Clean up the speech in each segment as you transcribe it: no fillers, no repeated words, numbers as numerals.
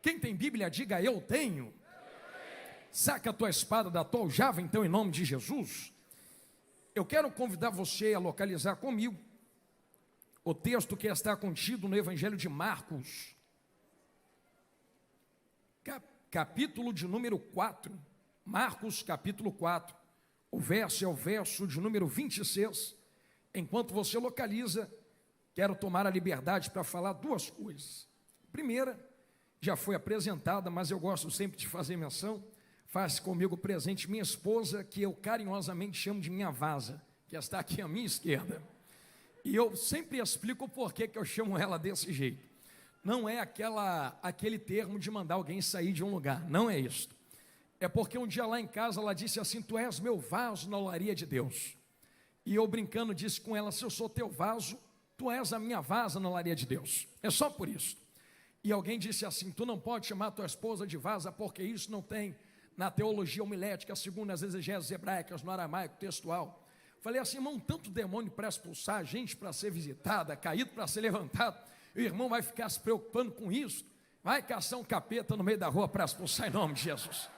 Quem tem Bíblia, diga eu tenho. Saca a tua espada da tua aljava, então, em nome de Jesus. Eu quero convidar você a localizar comigo o texto que está contido no Evangelho de Marcos, capítulo de número 4. Marcos, capítulo 4. O verso é o verso de número 26. Enquanto você localiza, quero tomar a liberdade para falar duas coisas. Primeira, já foi apresentada, mas eu gosto sempre de fazer menção. Faz comigo presente minha esposa, que eu carinhosamente chamo de minha vaza, que está aqui à minha esquerda. E eu sempre explico o porquê que eu chamo ela desse jeito. Não é aquele termo de mandar alguém sair de um lugar, não é isso. É porque um dia lá em casa ela disse assim: tu és meu vaso na olaria de Deus. E eu brincando disse com ela: se eu sou teu vaso, tu és a minha vaza na olaria de Deus. É só por isso. E alguém disse assim: tu não pode chamar tua esposa de vaza, porque isso não tem na teologia homilética, segundo as exegeses hebraicas, no aramaico textual. Falei assim: irmão, tanto demônio para expulsar, gente para ser visitada, caído para ser levantado, e o irmão vai ficar se preocupando com isso, vai caçar um capeta no meio da rua para expulsar em nome de Jesus.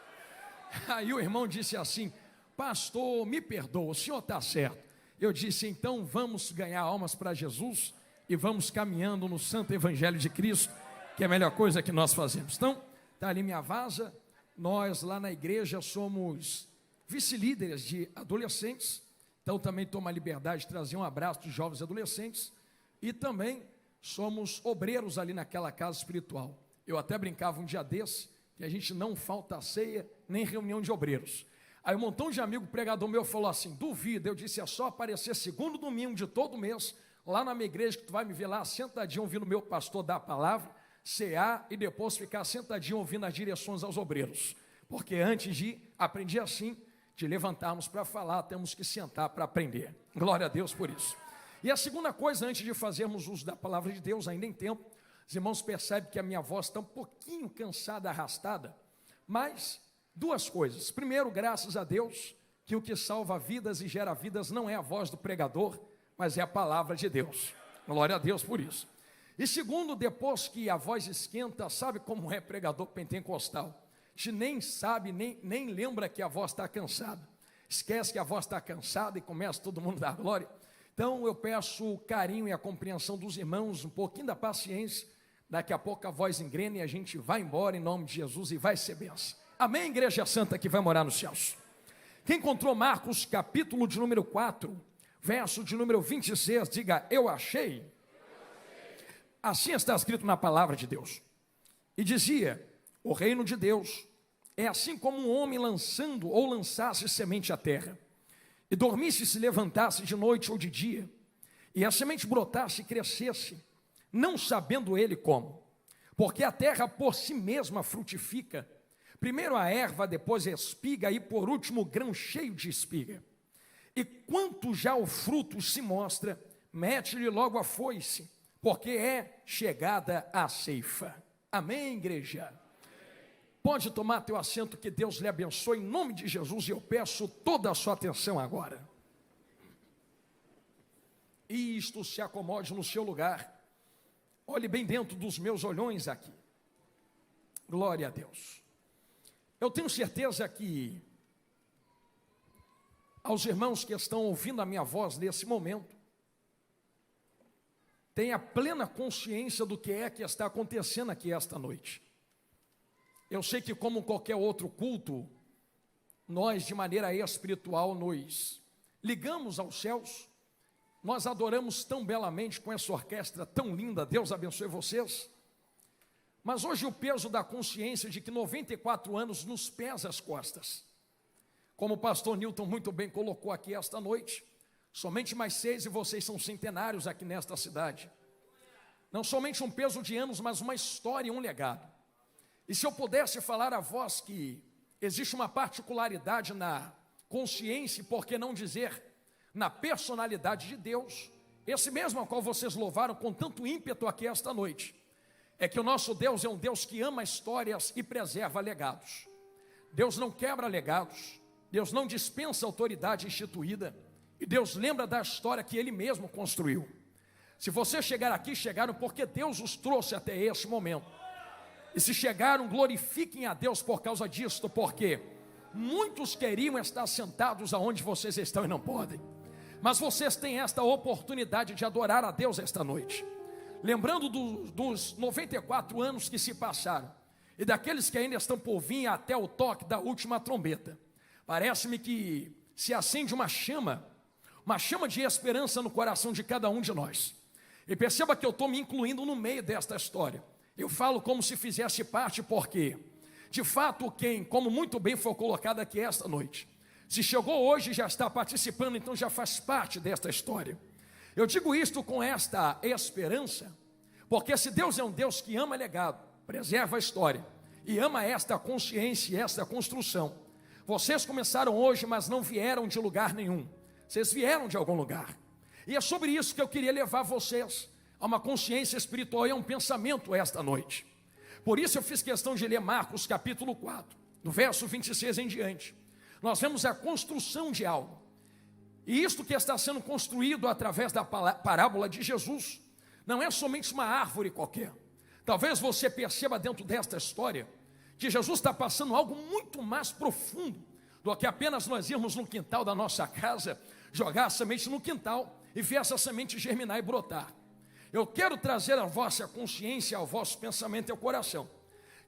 Aí o irmão disse assim: pastor, me perdoa, o senhor está certo. Eu disse: então vamos ganhar almas para Jesus e vamos caminhando no santo evangelho de Cristo, que é a melhor coisa que nós fazemos. Então, está ali minha vaza. Nós lá na igreja somos vice-líderes de adolescentes, então também tomo a liberdade de trazer um abraço dos jovens adolescentes, e também somos obreiros ali naquela casa espiritual. Eu até brincava um dia desse, que a gente não falta ceia, nem reunião de obreiros. Aí um montão de amigo pregador meu falou assim: duvida. Eu disse: é só aparecer segundo domingo de todo mês, lá na minha igreja, que tu vai me ver lá sentadinho ouvindo meu pastor dar a palavra, cear e depois ficar sentadinho ouvindo as direções aos obreiros. Porque antes de aprendi assim, de levantarmos para falar, temos que sentar para aprender. Glória a Deus por isso. E a segunda coisa, antes de fazermos uso da palavra de Deus, ainda em tempo, os irmãos percebem que a minha voz está um pouquinho cansada, arrastada, mas duas coisas. Primeiro, graças a Deus, que o que salva vidas e gera vidas não é a voz do pregador, mas é a palavra de Deus. Glória a Deus por isso. E segundo, depois que a voz esquenta, sabe como é pregador pentecostal? A gente nem sabe, nem lembra que a voz está cansada. Esquece que a voz está cansada e começa todo mundo a dar glória. Então eu peço o carinho e a compreensão dos irmãos, um pouquinho da paciência. Daqui a pouco a voz engrena e a gente vai embora em nome de Jesus e vai ser benção. Amém, igreja santa que vai morar nos céus. Quem encontrou Marcos capítulo de número 4, verso de número 26, diga: eu achei. Assim está escrito na palavra de Deus. E dizia: o reino de Deus é assim como um homem lançando ou lançasse semente à terra, e dormisse e se levantasse de noite ou de dia, e a semente brotasse e crescesse, não sabendo ele como, porque a terra por si mesma frutifica, primeiro a erva, depois a espiga, e por último o grão cheio de espiga. E quanto já o fruto se mostra, mete-lhe logo a foice, porque é chegada a ceifa. Amém, igreja? Pode tomar teu assento, que Deus lhe abençoe em nome de Jesus, e eu peço toda a sua atenção agora. Isto se acomode no seu lugar. Olhe bem dentro dos meus olhões aqui. Glória a Deus. Eu tenho certeza que aos irmãos que estão ouvindo a minha voz nesse momento, tenha plena consciência do que é que está acontecendo aqui esta noite. Eu sei que, como qualquer outro culto, nós de maneira espiritual nos ligamos aos céus, nós adoramos tão belamente com essa orquestra tão linda, Deus abençoe vocês. Mas hoje o peso da consciência de que 94 anos nos pesa as costas. Como o pastor Newton muito bem colocou aqui esta noite, somente mais 6 e vocês são centenários aqui nesta cidade. Não somente um peso de anos, mas uma história e um legado. E se eu pudesse falar a vós que existe uma particularidade na consciência, e por que não dizer na personalidade de Deus, esse mesmo ao qual vocês louvaram com tanto ímpeto aqui esta noite, é que o nosso Deus é um Deus que ama histórias e preserva legados. Deus não quebra legados, Deus não dispensa autoridade instituída, e Deus lembra da história que Ele mesmo construiu. Se você chegar aqui, chegaram porque Deus os trouxe até esse momento. E se chegaram, glorifiquem a Deus por causa disto, porque muitos queriam estar sentados aonde vocês estão e não podem. Mas vocês têm esta oportunidade de adorar a Deus esta noite. Lembrando dos 94 anos que se passaram, e daqueles que ainda estão por vir até o toque da última trombeta. Parece-me que se acende uma chama de esperança no coração de cada um de nós. E perceba que eu estou me incluindo no meio desta história. Eu falo como se fizesse parte, porque, de fato, como muito bem foi colocado aqui esta noite, se chegou hoje e já está participando, então já faz parte desta história. Eu digo isto com esta esperança, porque se Deus é um Deus que ama legado, preserva a história, e ama esta consciência e esta construção, vocês começaram hoje, mas não vieram de lugar nenhum, vocês vieram de algum lugar, e é sobre isso que eu queria levar vocês a uma consciência espiritual e a um pensamento esta noite. Por isso eu fiz questão de ler Marcos capítulo 4, do verso 26 em diante. Nós vemos a construção de algo, e isto que está sendo construído através da parábola de Jesus, não é somente uma árvore qualquer. Talvez você perceba dentro desta história, que Jesus está passando algo muito mais profundo, do que apenas nós irmos no quintal da nossa casa, jogar a semente no quintal, e ver essa semente germinar e brotar. Eu quero trazer à vossa consciência, ao vosso pensamento e ao coração,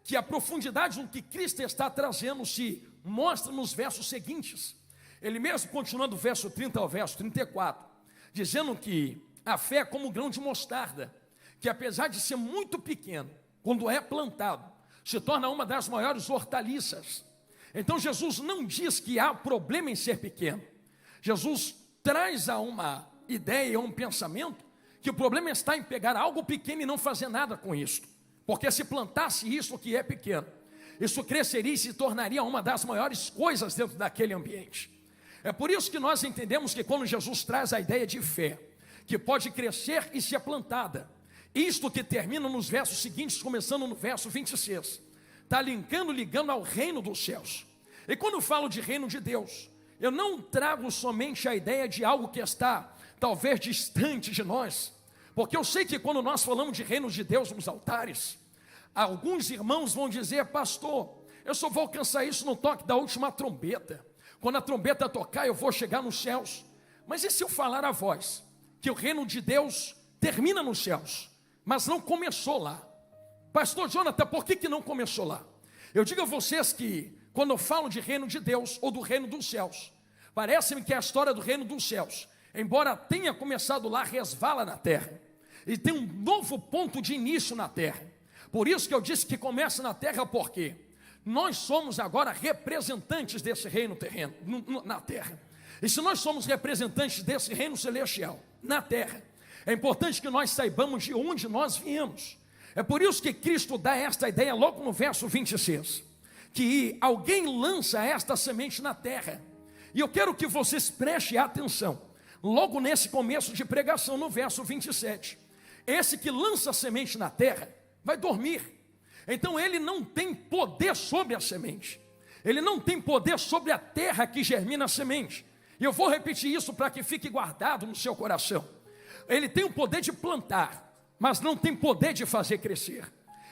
que a profundidade do que Cristo está trazendo se mostra nos versos seguintes. Ele mesmo continuando do verso 30 ao verso 34, dizendo que a fé é como um grão de mostarda, que apesar de ser muito pequeno, quando é plantado, se torna uma das maiores hortaliças. Então Jesus não diz que há problema em ser pequeno. Jesus traz a uma ideia, um pensamento, que o problema está em pegar algo pequeno e não fazer nada com isso. Porque se plantasse isso que é pequeno, isso cresceria e se tornaria uma das maiores coisas dentro daquele ambiente. É por isso que nós entendemos que quando Jesus traz a ideia de fé, que pode crescer e ser plantada, isto que termina nos versos seguintes, começando no verso 26, está ligando ao reino dos céus. E quando eu falo de reino de Deus, eu não trago somente a ideia de algo que está talvez distante de nós, porque eu sei que quando nós falamos de reino de Deus nos altares, alguns irmãos vão dizer: pastor, eu só vou alcançar isso no toque da última trombeta, quando a trombeta tocar eu vou chegar nos céus. Mas e se eu falar a voz que o reino de Deus termina nos céus, mas não começou lá? Pastor Jonathan, por que não começou lá? Eu digo a vocês que quando eu falo de reino de Deus ou do reino dos céus, parece-me que a história do reino dos céus, embora tenha começado lá, resvala na terra, e tem um novo ponto de início na terra. Por isso que eu disse que começa na terra, porque nós somos agora representantes desse reino terreno, na terra. E se nós somos representantes desse reino celestial na terra, é importante que nós saibamos de onde nós viemos. É por isso que Cristo dá esta ideia logo no verso 26, que alguém lança esta semente na terra. E eu quero que vocês prestem atenção, logo nesse começo de pregação, no verso 27. Esse que lança a semente na terra vai dormir. Então ele não tem poder sobre a semente, ele não tem poder sobre a terra que germina a semente. E eu vou repetir isso para que fique guardado no seu coração. Ele tem o poder de plantar, mas não tem poder de fazer crescer.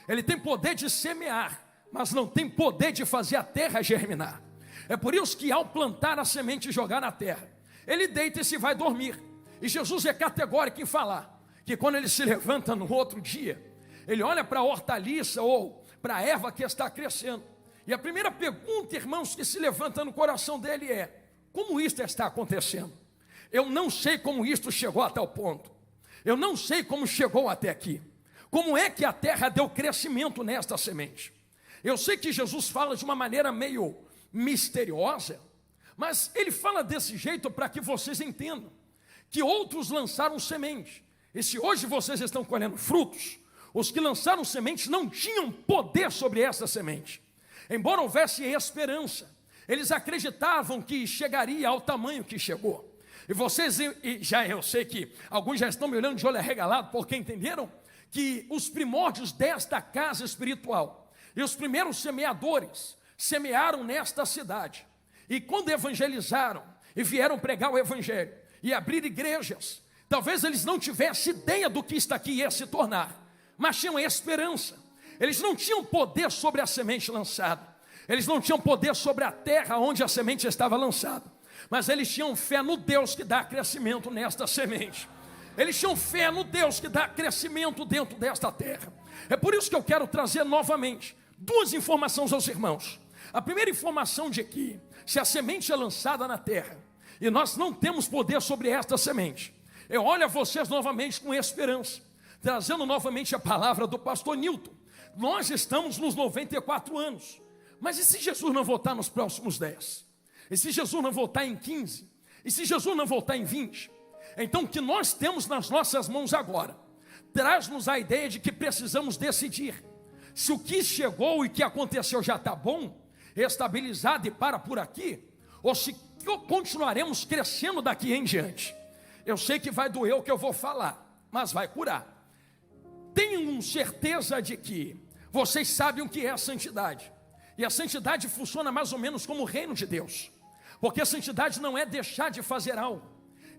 Ele tem poder de semear, mas não tem poder de fazer a terra germinar. É por isso que ao plantar a semente e jogar na terra, ele deita e se vai dormir. E Jesus é categórico em falar que quando ele se levanta no outro dia, ele olha para a hortaliça ou para a erva que está crescendo. E a primeira pergunta, irmãos, que se levanta no coração dele é: como isto está acontecendo? Eu não sei como isto chegou a tal ponto. Eu não sei como chegou até aqui. Como é que a terra deu crescimento nesta semente? Eu sei que Jesus fala de uma maneira meio misteriosa, mas ele fala desse jeito para que vocês entendam que outros lançaram semente. E se hoje vocês estão colhendo frutos, os que lançaram semente não tinham poder sobre essa semente. Embora houvesse esperança, eles acreditavam que chegaria ao tamanho que chegou. E vocês, eu sei que alguns já estão me olhando de olho arregalado, porque entenderam que os primórdios desta casa espiritual e os primeiros semeadores semearam nesta cidade. E quando evangelizaram e vieram pregar o evangelho e abrir igrejas, talvez eles não tivessem ideia do que isso aqui ia se tornar, mas tinham esperança. Eles não tinham poder sobre a semente lançada. Eles não tinham poder sobre a terra onde a semente estava lançada. Mas eles tinham fé no Deus que dá crescimento nesta semente. Eles tinham fé no Deus que dá crescimento dentro desta terra. É por isso que eu quero trazer novamente duas informações aos irmãos. A primeira informação de que, se a semente é lançada na terra, e nós não temos poder sobre esta semente, eu olho a vocês novamente com esperança, trazendo novamente a palavra do pastor Nilton. Nós estamos nos 94 anos, mas e se Jesus não voltar nos próximos 10? E se Jesus não voltar em 15? E se Jesus não voltar em 20? Então o que nós temos nas nossas mãos agora, traz-nos a ideia de que precisamos decidir, se o que chegou e que aconteceu já está bom, estabilizado e para por aqui, ou se continuaremos crescendo daqui em diante. Eu sei que vai doer o que eu vou falar, mas vai curar. Tenham certeza de que vocês sabem o que é a santidade. E a santidade funciona mais ou menos como o reino de Deus. Porque a santidade não é deixar de fazer algo,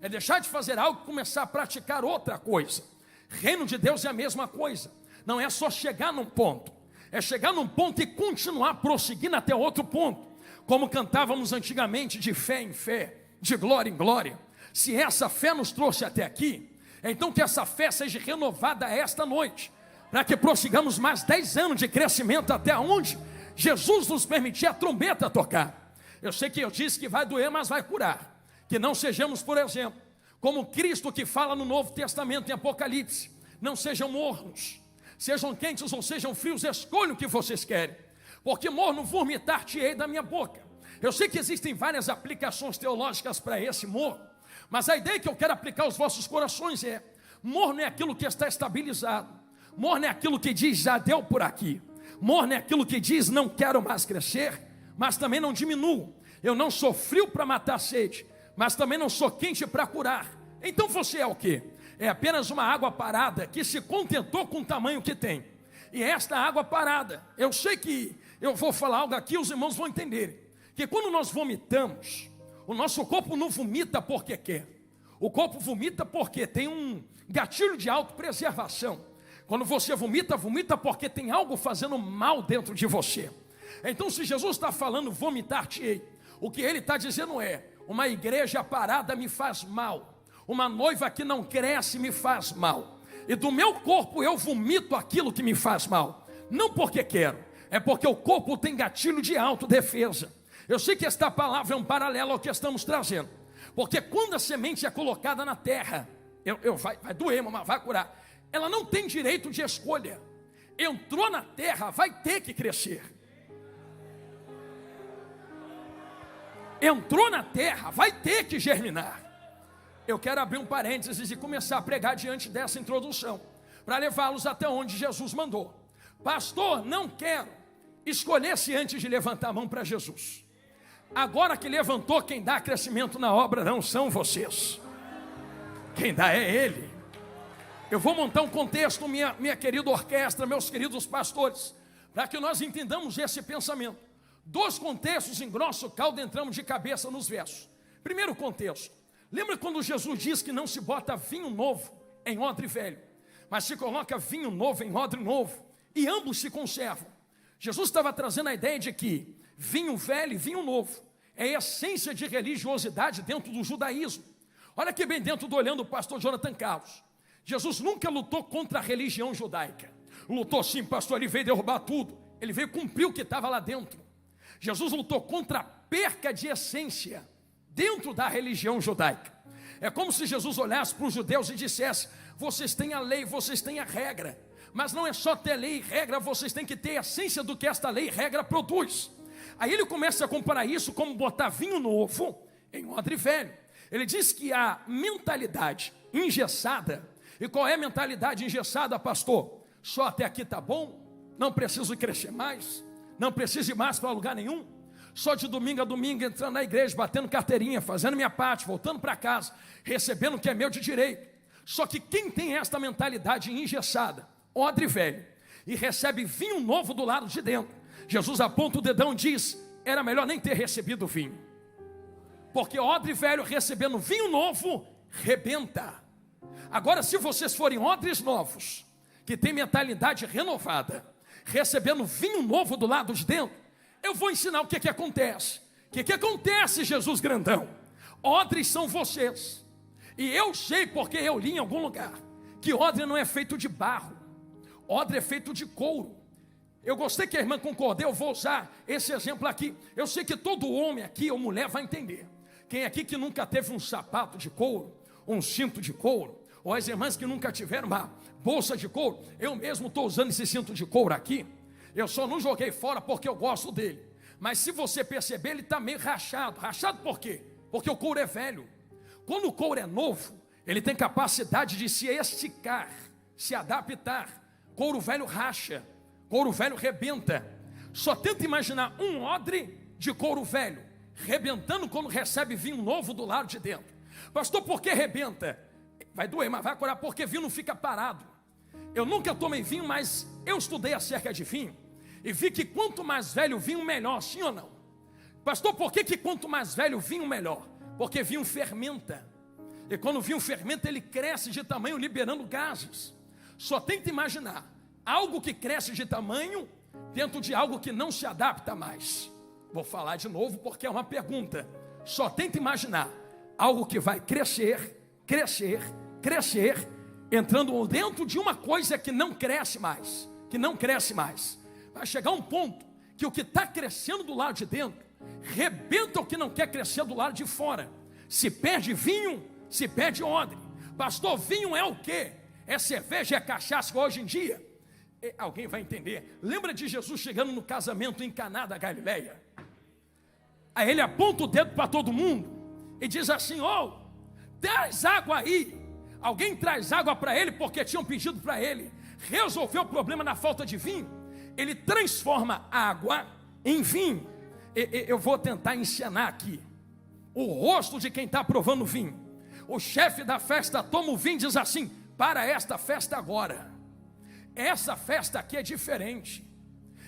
é deixar de fazer algo e começar a praticar outra coisa. Reino de Deus é a mesma coisa. Não é só chegar num ponto, é chegar num ponto e continuar prosseguindo até outro ponto. Como cantávamos antigamente, de fé em fé, de glória em glória. Se essa fé nos trouxe até aqui, então que essa fé seja renovada esta noite, para que prossigamos mais 10 anos de crescimento até onde Jesus nos permitir a trombeta tocar. Eu sei que eu disse que vai doer, mas vai curar. Que não sejamos, por exemplo, como Cristo que fala no Novo Testamento em Apocalipse, não sejam mornos, sejam quentes ou sejam frios, escolham o que vocês querem, porque morno vomitar-te-ei da minha boca. Eu sei que existem várias aplicações teológicas para esse morno, mas a ideia que eu quero aplicar aos vossos corações é: morno é aquilo que está estabilizado, morno é aquilo que diz já deu por aqui, morno é aquilo que diz não quero mais crescer, mas também não diminuo. Eu não sou frio para matar a sede, mas também não sou quente para curar. Então você é o quê? É apenas uma água parada que se contentou com o tamanho que tem. E esta água parada, eu sei que eu vou falar algo aqui, os irmãos vão entender que quando nós vomitamos, o nosso corpo não vomita porque quer. O corpo vomita porque tem um gatilho de autopreservação. Quando você vomita, vomita porque tem algo fazendo mal dentro de você. Então, se Jesus está falando vomitar-te-ei, o que ele está dizendo é: uma igreja parada me faz mal, uma noiva que não cresce me faz mal, e do meu corpo eu vomito aquilo que me faz mal, não porque quero, é porque o corpo tem gatilho de autodefesa. Eu sei que esta palavra é um paralelo ao que estamos trazendo, porque quando a semente é colocada na terra, vai doer, mas vai curar. Ela não tem direito de escolha. Entrou na terra, vai ter que crescer. Entrou na terra, vai ter que germinar. Eu quero abrir um parênteses e começar a pregar diante dessa introdução, para levá-los até onde Jesus mandou. Pastor, não quero. Escolher-se antes de levantar a mão para Jesus. Agora que levantou, quem dá crescimento na obra não são vocês, quem dá é Ele. Eu vou montar um contexto, minha querida orquestra, meus queridos pastores, para que nós entendamos esse pensamento. Dois contextos em grosso caldo, entramos de cabeça nos versos. Primeiro contexto, lembra quando Jesus diz que não se bota vinho novo em odre velho, mas se coloca vinho novo em odre novo, e ambos se conservam. Jesus estava trazendo a ideia de que vinho velho e vinho novo é a essência de religiosidade dentro do judaísmo. Olha que bem dentro do olhando o pastor Jonathan Carlos. Jesus nunca lutou contra a religião judaica. Lutou sim, pastor, ele veio derrubar tudo. Ele veio cumprir o que estava lá dentro. Jesus lutou contra a perca de essência dentro da religião judaica. É como se Jesus olhasse para os judeus e dissesse: vocês têm a lei, vocês têm a regra, mas não é só ter lei e regra, vocês têm que ter a essência do que esta lei e regra produz. Aí ele começa a comparar isso como botar vinho novo em odre velho. Ele diz que a mentalidade engessada. E qual é a mentalidade engessada, pastor? Só até aqui está bom, não preciso crescer mais, não preciso ir mais para lugar nenhum, só de domingo a domingo entrando na igreja, batendo carteirinha, fazendo minha parte, voltando para casa, recebendo o que é meu de direito. Só que quem tem esta mentalidade engessada, odre velho, e recebe vinho novo do lado de dentro, Jesus aponta o dedão e diz: era melhor nem ter recebido vinho, porque odre velho recebendo vinho novo, rebenta. Agora, se vocês forem odres novos, que tem mentalidade renovada, recebendo vinho novo do lado de dentro, eu vou ensinar o que acontece. O que acontece, Jesus grandão? Odres são vocês. E eu sei, porque eu li em algum lugar, que odre não é feito de barro, odre é feito de couro. Eu gostei que a irmã concordou, eu vou usar esse exemplo aqui. Eu sei que todo homem aqui, ou mulher, vai entender. Quem aqui que nunca teve um sapato de couro, um cinto de couro, ou as irmãs que nunca tiveram uma bolsa de couro, eu mesmo estou usando esse cinto de couro aqui, eu só não joguei fora porque eu gosto dele. Mas se você perceber, ele está meio rachado. Rachado por quê? Porque o couro é velho. Quando o couro é novo, ele tem capacidade de se esticar, se adaptar. Couro velho racha, couro velho rebenta. Só tenta imaginar um odre de couro velho rebentando quando recebe vinho novo do lado de dentro. Pastor, por que rebenta? Vai doer, mas vai curar, porque vinho não fica parado. Eu nunca tomei vinho, mas eu estudei acerca de vinho e vi que quanto mais velho o vinho, melhor, sim ou não? Pastor, por que quanto mais velho o vinho, melhor? Porque vinho fermenta. E quando o vinho fermenta, ele cresce de tamanho, liberando gases. Só tenta imaginar algo que cresce de tamanho dentro de algo que não se adapta mais. Vou falar de novo porque é uma pergunta. Só tenta imaginar algo que vai crescer, crescer, crescer, entrando dentro de uma coisa que não cresce mais, que não cresce mais. Vai chegar um ponto que o que está crescendo do lado de dentro rebenta o que não quer crescer do lado de fora. Se perde vinho, se perde odre. Pastor, vinho é o quê? É cerveja, é cachaça hoje em dia? Alguém vai entender. Lembra de Jesus chegando no casamento em Caná da Galileia? Aí ele aponta o dedo para todo mundo e diz assim: ó, traz água aí. Alguém traz água para ele porque tinham pedido para ele. Resolveu o problema na falta de vinho. Ele transforma água em vinho. Eu vou tentar encenar aqui o rosto de quem está provando o vinho. O chefe da festa toma o vinho e diz assim: para esta festa agora. Essa festa aqui é diferente.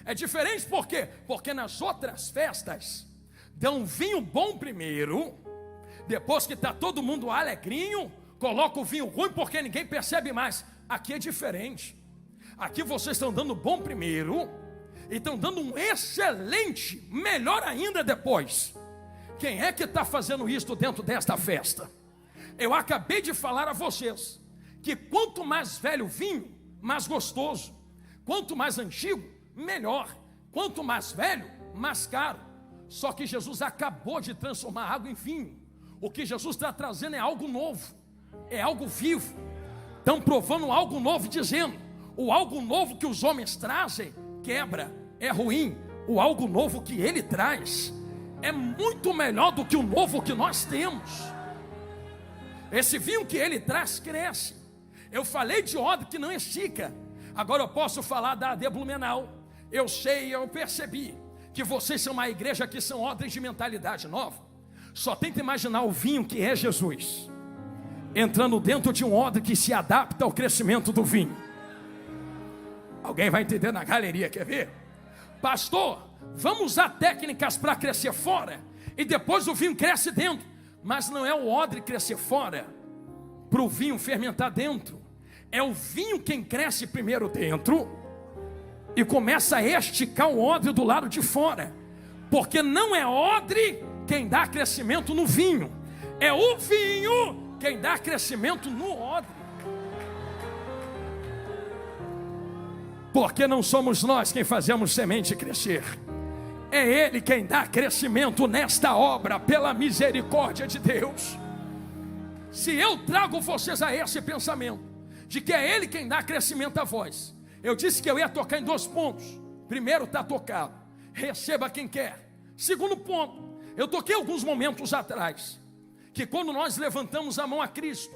É diferente por quê? Porque nas outras festas dão vinho bom primeiro, depois que está todo mundo alegrinho, coloca o vinho ruim porque ninguém percebe mais. Aqui é diferente. Aqui vocês estão dando bom primeiro e estão dando um excelente, melhor ainda depois. Quem é que está fazendo isso dentro desta festa? Eu acabei de falar a vocês que quanto mais velho o vinho, mais gostoso. Quanto mais antigo, melhor. Quanto mais velho, mais caro. Só que Jesus acabou de transformar água em vinho. O que Jesus está trazendo é algo novo, é algo vivo. Estão provando algo novo, dizendo: o algo novo que os homens trazem quebra, é ruim. O algo novo que ele traz é muito melhor do que o novo que nós temos. Esse vinho que ele traz cresce. Eu falei de odre que não estica. Agora eu posso falar da AD Blumenau. Eu sei, eu percebi que vocês são uma igreja que são odres de mentalidade nova. Só tenta imaginar o vinho que é Jesus entrando dentro de um odre que se adapta ao crescimento do vinho. Alguém vai entender na galeria, quer ver? Pastor, vamos usar técnicas para crescer fora e depois o vinho cresce dentro. Mas não é o odre crescer fora para o vinho fermentar dentro. É o vinho quem cresce primeiro dentro e começa a esticar o odre do lado de fora. Porque não é odre quem dá crescimento no vinho, é o vinho quem dá crescimento no odre. Porque não somos nós quem fazemos semente crescer, é Ele quem dá crescimento nesta obra, pela misericórdia de Deus. Se eu trago vocês a esse pensamento de que é Ele quem dá crescimento a voz, eu disse que eu ia tocar em 2 pontos. Primeiro, está tocado, receba quem quer. Segundo ponto, eu toquei alguns momentos atrás que quando nós levantamos a mão a Cristo,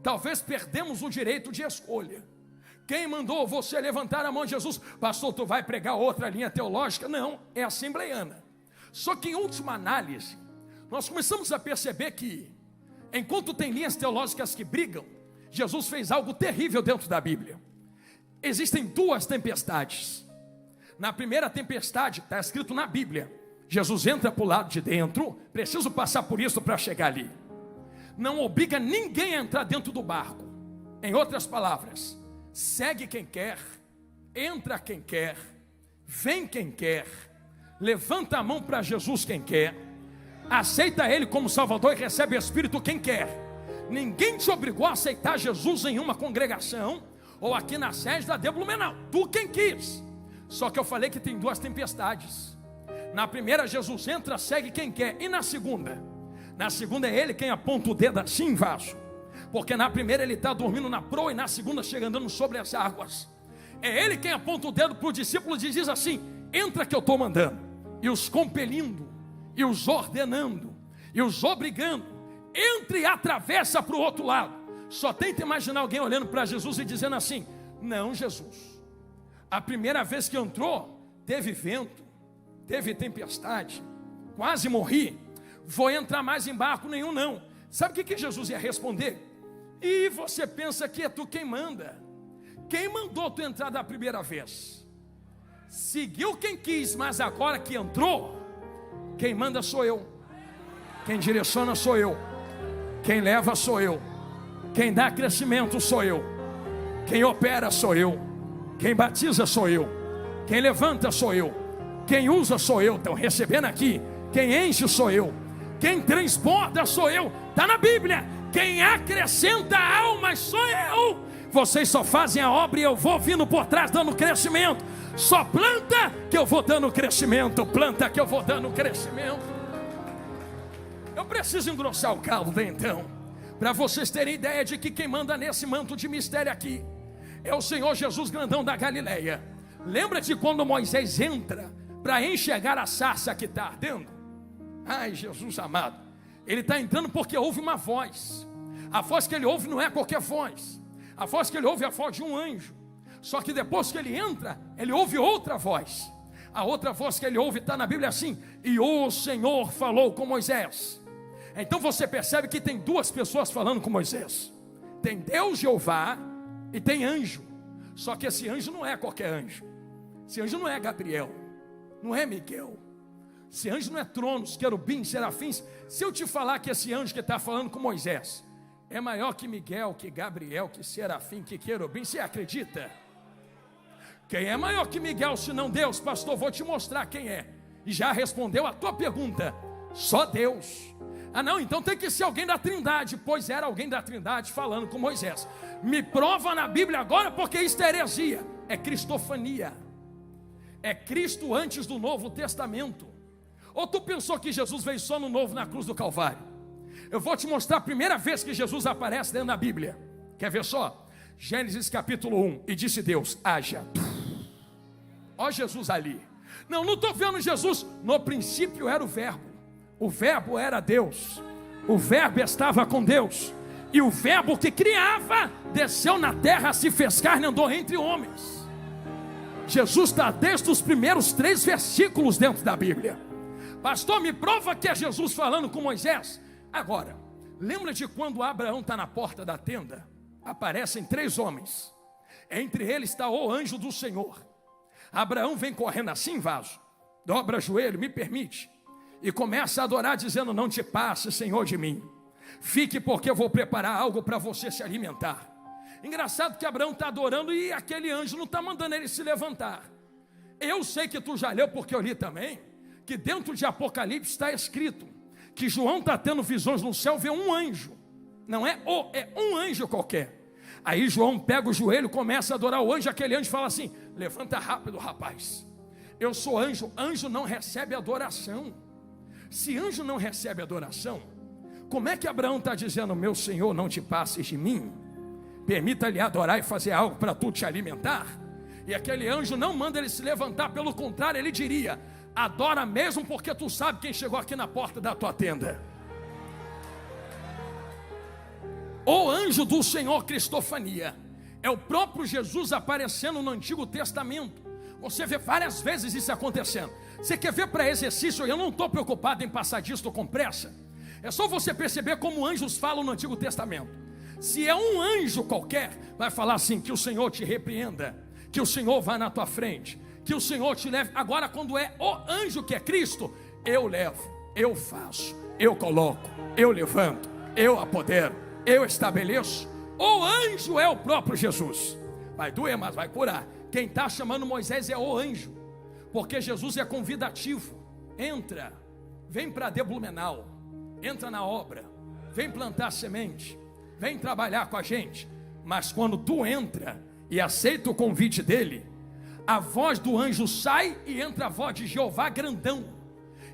talvez perdemos o direito de escolha. Quem mandou você levantar a mão a Jesus? Pastor, tu vai pregar outra linha teológica? Não, é assembleiana. Só que em última análise, nós começamos a perceber que enquanto tem linhas teológicas que brigam, Jesus fez algo terrível dentro da Bíblia. Existem 2 tempestades. Na primeira tempestade, está escrito na Bíblia, Jesus entra para o lado de dentro. Preciso passar por isso para chegar ali. Não obriga ninguém a entrar dentro do barco. Em outras palavras, segue quem quer, entra quem quer Vem quem quer, levanta a mão para Jesus quem quer, aceita Ele como Salvador e recebe o Espírito quem quer. Ninguém te obrigou a aceitar Jesus em uma congregação ou aqui na sede da Blumenau, tu quem quis. Só que eu falei que tem duas tempestades. Na primeira Jesus entra, segue quem quer. E na segunda? Na segunda é Ele quem aponta o dedo assim, vaso. Porque na primeira ele está dormindo na proa e na segunda chega andando sobre as águas. É Ele quem aponta o dedo para os discípulos e diz assim: entra que eu estou mandando. E os compelindo, e os ordenando, e os obrigando. Entre e atravessa para o outro lado. Só tenta imaginar alguém olhando para Jesus e dizendo assim: não, Jesus, a primeira vez que entrou, teve vento, teve tempestade, quase morri, vou entrar mais em barco nenhum não. Sabe o que Jesus ia responder? E você pensa que é tu quem manda? Quem mandou tu entrar da primeira vez? Seguiu quem quis, mas agora que entrou, quem manda sou eu, quem direciona sou eu, quem leva sou eu, quem dá crescimento sou eu, quem opera sou eu, quem batiza sou eu, quem levanta sou eu, quem usa sou eu. Estão recebendo aqui? Quem enche sou eu, quem transporta sou eu. Está na Bíblia. Quem acrescenta almas sou eu. Vocês só fazem a obra e eu vou vindo por trás dando crescimento. Só planta que eu vou dando crescimento. Planta que eu vou dando crescimento. Eu preciso engrossar o caldo então, para vocês terem ideia de que quem manda nesse manto de mistério aqui é o Senhor Jesus grandão da Galileia. Lembra de quando Moisés entra para enxergar a sarça que está ardendo? Ai, Jesus amado, ele está entrando porque ouve uma voz. A voz que ele ouve não é qualquer voz. A voz que ele ouve é a voz de um anjo. Só que depois que ele entra, ele ouve outra voz. A outra voz que ele ouve está na Bíblia assim: e o Senhor falou com Moisés. Então você percebe que tem duas pessoas falando com Moisés. Tem Deus Jeová e tem anjo. Só que esse anjo não é qualquer anjo. Esse anjo não é Gabriel, não é Miguel. Esse anjo não é tronos, querubins, serafins. Se eu te falar que esse anjo que está falando com Moisés é maior que Miguel, que Gabriel, que serafim, que querubim, você acredita? Quem é maior que Miguel senão Deus? Pastor, vou te mostrar quem é. E já respondeu a tua pergunta: só Deus. Ah não, então tem que ser alguém da Trindade. Pois era alguém da Trindade falando com Moisés. Me prova na Bíblia agora, porque isso é heresia. É cristofania. É Cristo antes do Novo Testamento. Ou tu pensou que Jesus veio só no Novo, na cruz do Calvário? Eu vou te mostrar a primeira vez que Jesus aparece dentro da Bíblia. Quer ver só? Gênesis capítulo 1. E disse Deus: haja. Ó Jesus ali. Não estou vendo Jesus. No princípio era o verbo. O verbo era Deus. O verbo estava com Deus. E o verbo que criava desceu na terra, se fez carne e andou entre homens. Jesus está desde os primeiros 3 versículos dentro da Bíblia. Pastor, me prova que é Jesus falando com Moisés. Agora, lembra de quando Abraão está na porta da tenda? Aparecem 3 homens. Entre eles está o anjo do Senhor. Abraão vem correndo assim, vaso, dobra joelho, me permite, e começa a adorar dizendo: não te passe, Senhor, de mim. Fique, porque eu vou preparar algo para você se alimentar. Engraçado que Abraão está adorando e aquele anjo não está mandando ele se levantar. Eu sei que tu já leu, porque eu li também, que dentro de Apocalipse está escrito que João está tendo visões no céu, vê um anjo. Não é um anjo qualquer. Aí João pega o joelho, começa a adorar o anjo. Aquele anjo fala assim: levanta rápido, rapaz. Eu sou anjo. Anjo não recebe adoração. Se anjo não recebe adoração, como é que Abraão está dizendo: meu Senhor, não te passes de mim, permita-lhe adorar e fazer algo para tu te alimentar? E aquele anjo não manda ele se levantar, pelo contrário, ele diria: adora mesmo, porque tu sabe quem chegou aqui na porta da tua tenda. O anjo do Senhor, cristofania, é o próprio Jesus aparecendo no Antigo Testamento. Você vê várias vezes isso acontecendo. Você quer ver para exercício? Eu não estou preocupado em passar disso com pressa. É só você perceber como anjos falam no Antigo Testamento. Se é um anjo qualquer, vai falar assim: que o Senhor te repreenda, que o Senhor vá na tua frente, que o Senhor te leve. Agora, quando é o anjo que é Cristo, eu levo, eu faço, eu coloco, eu levanto, eu apodero, eu estabeleço. O anjo é o próprio Jesus. Vai doer, mas vai curar. Quem está chamando Moisés é o anjo. porque Jesus é convidativo. Entra, vem para de Blumenau, entra na obra, vem plantar semente, vem trabalhar com a gente. Mas quando tu entra e aceita o convite dele, a voz do anjo sai e entra a voz de Jeová grandão,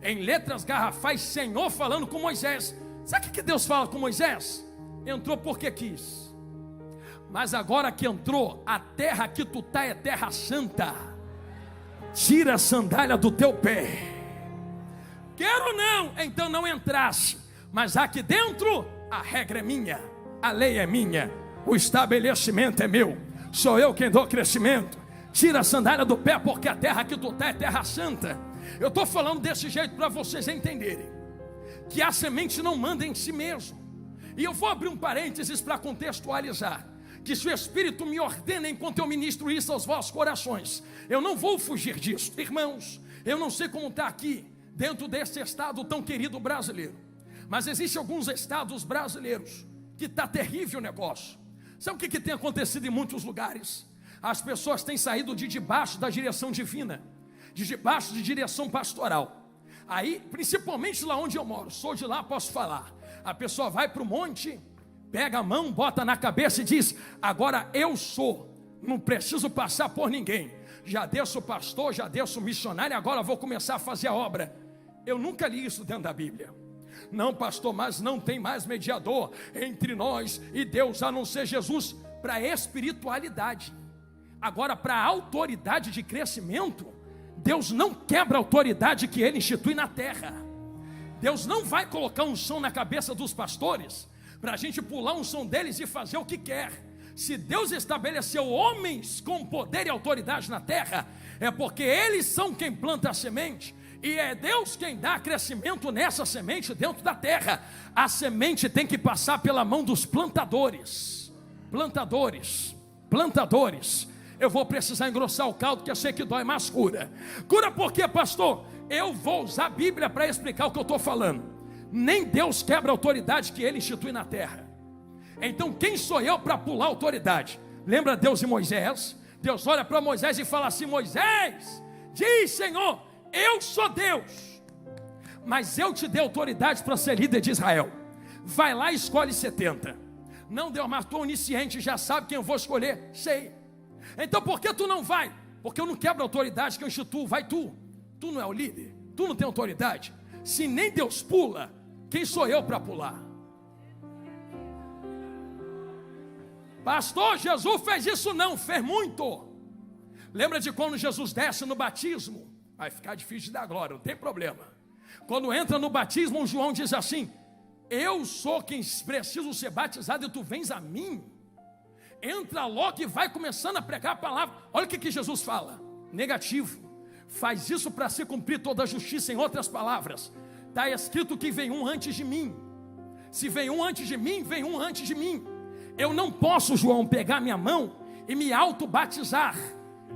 em letras garrafais, Senhor falando com Moisés. Sabe o que Deus fala com Moisés? Entrou porque quis, mas agora que entrou, a terra que tu tá é terra santa. Tira a sandália do teu pé. Quero não, então não entrasse. Mas aqui dentro, a regra é minha, a lei é minha, o estabelecimento é meu, sou eu quem dou crescimento. Tira a sandália do pé, porque a terra que tu está é terra santa. Eu estou falando desse jeito para vocês entenderem que a semente não manda em si mesmo. E eu vou abrir um parênteses para contextualizar, que se o Espírito me ordena enquanto eu ministro isso aos vossos corações, eu não vou fugir disso. Irmãos, eu não sei como está aqui dentro desse estado tão querido brasileiro, mas existem alguns estados brasileiros que está terrível o negócio. Sabe o que tem acontecido em muitos lugares? As pessoas têm saído de debaixo da direção divina, de debaixo de direção pastoral. Aí, principalmente lá onde eu moro, sou de lá, posso falar. A pessoa vai para o monte, pega a mão, bota na cabeça e diz: agora eu sou, não preciso passar por ninguém. Já desço pastor, já desço missionário, agora vou começar a fazer a obra. Eu nunca li isso dentro da Bíblia. Não, pastor, mas não tem mais mediador entre nós e Deus a não ser Jesus. Para espiritualidade. Agora, para a autoridade de crescimento, Deus não quebra a autoridade que Ele institui na terra. Deus não vai colocar unção na cabeça dos pastores para a gente pular a unção deles e fazer o que quer. Se Deus estabeleceu homens com poder e autoridade na terra, é porque eles são quem planta a semente, e é Deus quem dá crescimento nessa semente dentro da terra. A semente tem que passar pela mão dos plantadores. Plantadores. Eu vou precisar engrossar o caldo, que eu sei que dói, mas cura. Cura por quê, pastor? Eu vou usar a Bíblia para explicar o que eu estou falando. Nem Deus quebra a autoridade que Ele institui na terra. Então quem sou eu para pular a autoridade? Lembra Deus e Moisés? Deus olha para Moisés e fala assim: Moisés, diz, Senhor, eu sou Deus, mas eu te dei autoridade para ser líder de Israel. Vai lá e escolhe 70. Não, Deus, mas tu onisciente, já sabe quem eu vou escolher. Sei. Então por que tu não vai? Porque eu não quebro a autoridade que eu instituo. Vai tu. Tu não é o líder, tu não tem autoridade. Se nem Deus pula, quem sou eu para pular? Pastor, Jesus fez isso? Não, fez muito. Lembra de quando Jesus desce no batismo? Vai ficar difícil de dar glória, não tem problema. Quando entra no batismo, o João diz assim: eu sou quem preciso ser batizado e tu vens a mim. Entra logo e vai começando a pregar a palavra. Olha o que Jesus fala: negativo. Faz isso para se cumprir toda a justiça. Em outras palavras, está escrito que vem um antes de mim. Se vem um antes de mim, vem um antes de mim. Eu não posso, João, pegar minha mão e me auto-batizar.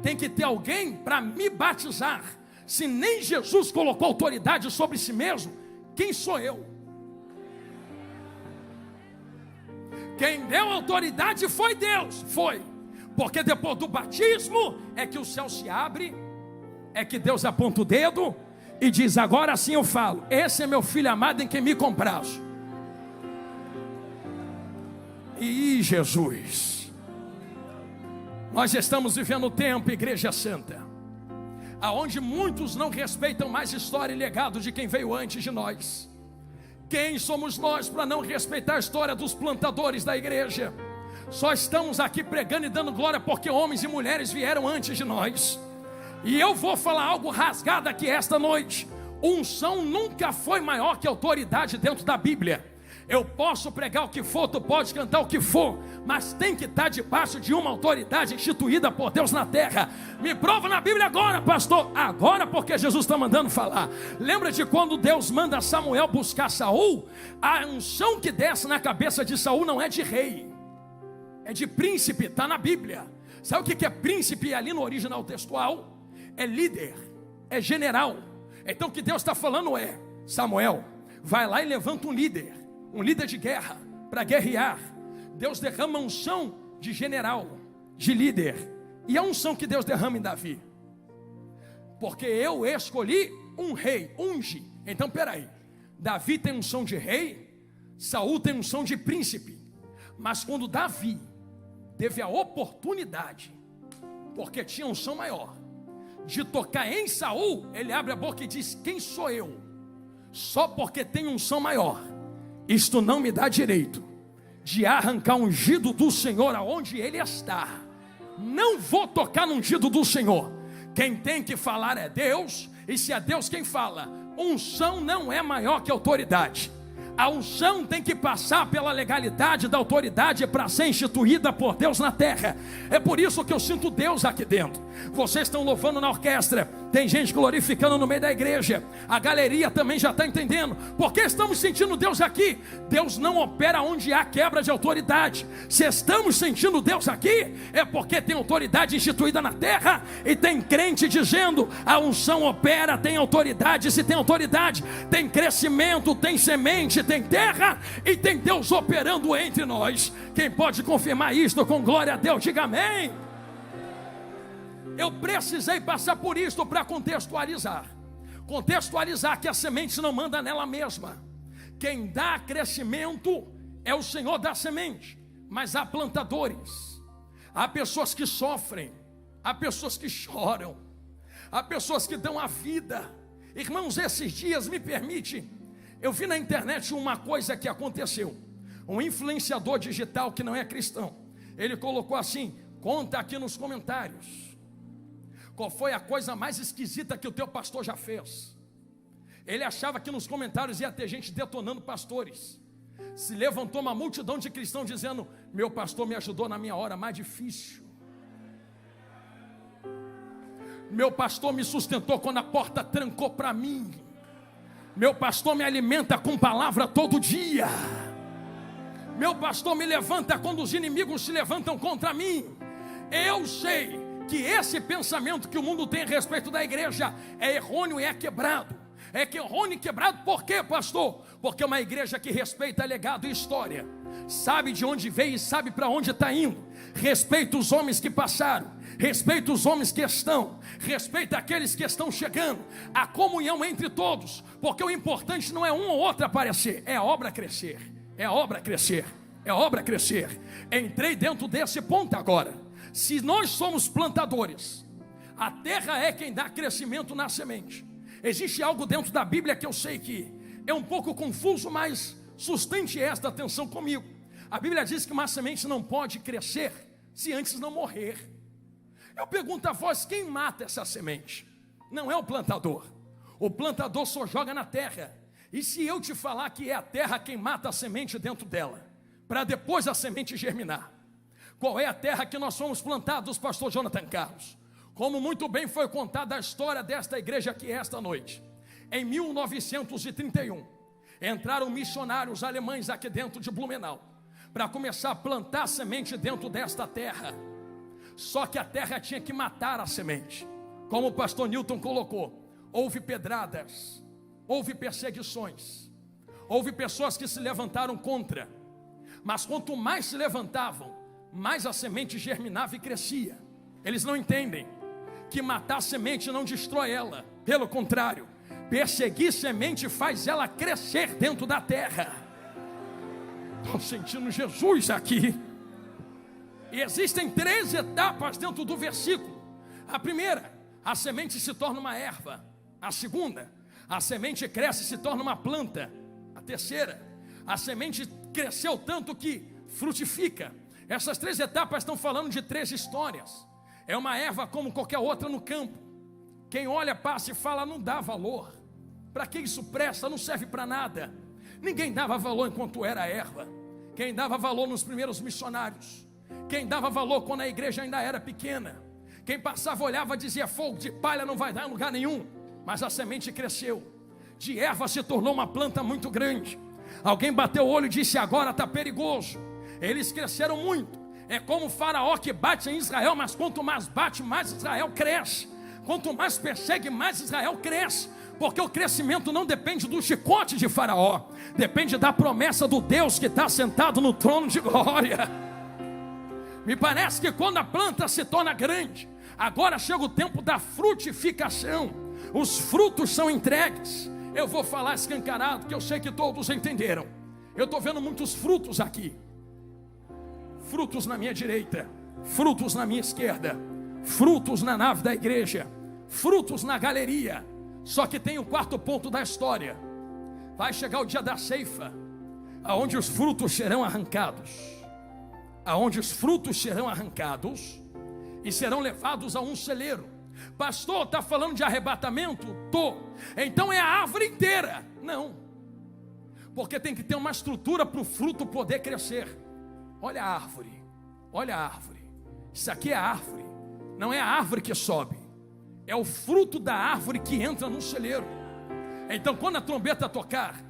Tem que ter alguém para me batizar. Se nem Jesus colocou autoridade sobre si mesmo, quem sou eu? Quem deu autoridade foi Deus. Foi. Porque depois do batismo é que o céu se abre, é que Deus aponta o dedo e diz: agora sim eu falo, esse é meu filho amado em quem me comprazo. E Jesus, nós estamos vivendo o tempo, Igreja Santa, aonde muitos não respeitam mais história e legado de quem veio antes de nós. Quem somos nós para não respeitar a história dos plantadores da igreja? Só estamos aqui pregando e dando glória porque homens e mulheres vieram antes de nós. E eu vou falar algo rasgado aqui esta noite: unção nunca foi maior que autoridade dentro da Bíblia. Eu posso pregar o que for, tu pode cantar o que for, mas tem que estar debaixo de uma autoridade instituída por Deus na terra. Me prova na Bíblia agora, pastor. Agora, porque Jesus está mandando falar. Lembra de quando Deus manda Samuel buscar Saul? A unção que desce na cabeça de Saul não é de rei, é de príncipe, está na Bíblia. Sabe o que é príncipe ali no original textual? É líder, é general. Então o que Deus está falando é: Samuel, vai lá e levanta um líder de guerra, para guerrear. Deus derrama a unção de general, de líder. E a unção que Deus derrama em Davi. porque eu escolhi um rei, unge. Então peraí, Davi tem unção de rei, Saul tem unção de príncipe. Mas quando Davi teve a oportunidade, porque tinha unção maior, de tocar em Saul, ele abre a boca e diz: quem sou eu? Só porque tem unção maior, isto não me dá direito de arrancar o ungido do Senhor aonde ele está. Não vou tocar no ungido do Senhor. Quem tem que falar é Deus, e se é Deus quem fala, unção não é maior que autoridade. A unção tem que passar pela legalidade da autoridade para ser instituída por Deus na terra. É por isso que eu sinto Deus aqui dentro. Vocês estão louvando na orquestra, tem gente glorificando no meio da igreja, a galeria também já está entendendo. Por que estamos sentindo Deus aqui? Deus não opera onde há quebra de autoridade. Se estamos sentindo Deus aqui, é porque tem autoridade instituída na terra, e tem crente dizendo: a unção opera, tem autoridade. Se tem autoridade, tem crescimento, tem semente, tem terra, e tem Deus operando entre nós. Quem pode confirmar isto com glória a Deus, diga amém. Eu precisei passar por isto para contextualizar que a semente não manda nela mesma. Quem dá crescimento é o Senhor da semente. Mas há plantadores, há pessoas que sofrem, há pessoas que choram, há pessoas que dão a vida. Irmãos, esses dias, me permite, eu vi na internet uma coisa que aconteceu. Um influenciador digital que não é cristão, ele colocou assim: conta aqui nos comentários qual foi a coisa mais esquisita que o teu pastor já fez. Ele achava que nos comentários ia ter gente detonando pastores. Se levantou uma multidão de cristãos dizendo: meu pastor me ajudou na minha hora mais difícil. Meu pastor me sustentou quando a porta trancou para mim. Meu pastor me alimenta com palavra todo dia. Meu pastor me levanta quando os inimigos se levantam contra mim. Eu sei que esse pensamento que o mundo tem a respeito da igreja é errôneo e é quebrado. É que errôneo e quebrado por quê, pastor? Porque é uma igreja que respeita legado e história, sabe de onde veio e sabe para onde está indo, respeita os homens que passaram, respeita os homens que estão, respeita aqueles que estão chegando, a comunhão entre todos, porque o importante não é um ou outro aparecer, é a obra crescer, é a obra crescer, é a obra crescer. Entrei dentro desse ponto agora. Se nós somos plantadores, a terra é quem dá crescimento na semente. Existe algo dentro da Bíblia que eu sei que é um pouco confuso, mas sustente esta atenção comigo. A Bíblia diz que uma semente não pode crescer se antes não morrer. Eu pergunto a vós: quem mata essa semente? Não é o plantador. O plantador só joga na terra. E se eu te falar que é a terra quem mata a semente dentro dela, para depois a semente germinar? Qual é a terra que nós fomos plantados, pastor Jonathan Carlos? Como muito bem foi contada a história desta igreja aqui esta noite. Em 1931, entraram missionários alemães aqui dentro de Blumenau, para começar a plantar semente dentro desta terra. Só que a terra tinha que matar a semente. Como o pastor Newton colocou, houve pedradas, houve perseguições, houve pessoas que se levantaram contra. Mas quanto mais se levantavam, mais a semente germinava e crescia. Eles não entendem que matar a semente não destrói ela. Pelo contrário, perseguir semente faz ela crescer dentro da terra. Estou sentindo Jesus aqui. E existem 3 etapas dentro do versículo. A primeira, a semente se torna uma erva. A segunda, a semente cresce e se torna uma planta. A terceira, a semente cresceu tanto que frutifica. Essas 3 etapas estão falando de 3 histórias. É uma erva como qualquer outra no campo. Quem olha, passa e fala: não dá valor. Para que isso presta? Não serve para nada. Ninguém dava valor enquanto era erva. Quem dava valor nos primeiros missionários. Quem dava valor quando a igreja ainda era pequena. Quem passava, olhava, dizia: fogo de palha não vai dar em lugar nenhum. Mas a semente cresceu. De erva se tornou uma planta muito grande. Alguém bateu o olho e disse: agora está perigoso. Eles cresceram muito. É como o faraó que bate em Israel, mas quanto mais bate, mais Israel cresce. Quanto mais persegue, mais Israel cresce. Porque o crescimento não depende do chicote de faraó, depende da promessa do Deus que está sentado no trono de glória. Me parece que quando a planta se torna grande, Agora chega o tempo da frutificação. Os frutos são entregues. Eu vou falar escancarado, que eu sei que todos entenderam. Eu estou vendo muitos frutos aqui. Frutos na minha direita, frutos na minha esquerda, frutos na nave da igreja, frutos na galeria. Só que tem o quarto ponto da história. Vai chegar o dia da ceifa, aonde os frutos serão arrancados. Aonde os frutos serão arrancados e serão levados a um celeiro. Pastor, está falando de arrebatamento? Então é a árvore inteira. Não, porque tem que ter uma estrutura para o fruto poder crescer. Olha a árvore, olha a árvore. Isso aqui é a árvore. Não é a árvore que sobe, é o fruto da árvore que entra no celeiro. Então quando a trombeta tocar,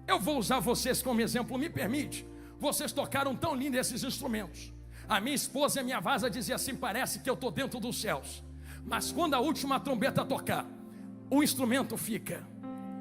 eu vou usar vocês como exemplo, me permite. Vocês tocaram tão lindo esses instrumentos. A minha esposa e a minha vaza diziam assim: parece que eu estou dentro dos céus. Mas quando a última trombeta tocar, o instrumento fica,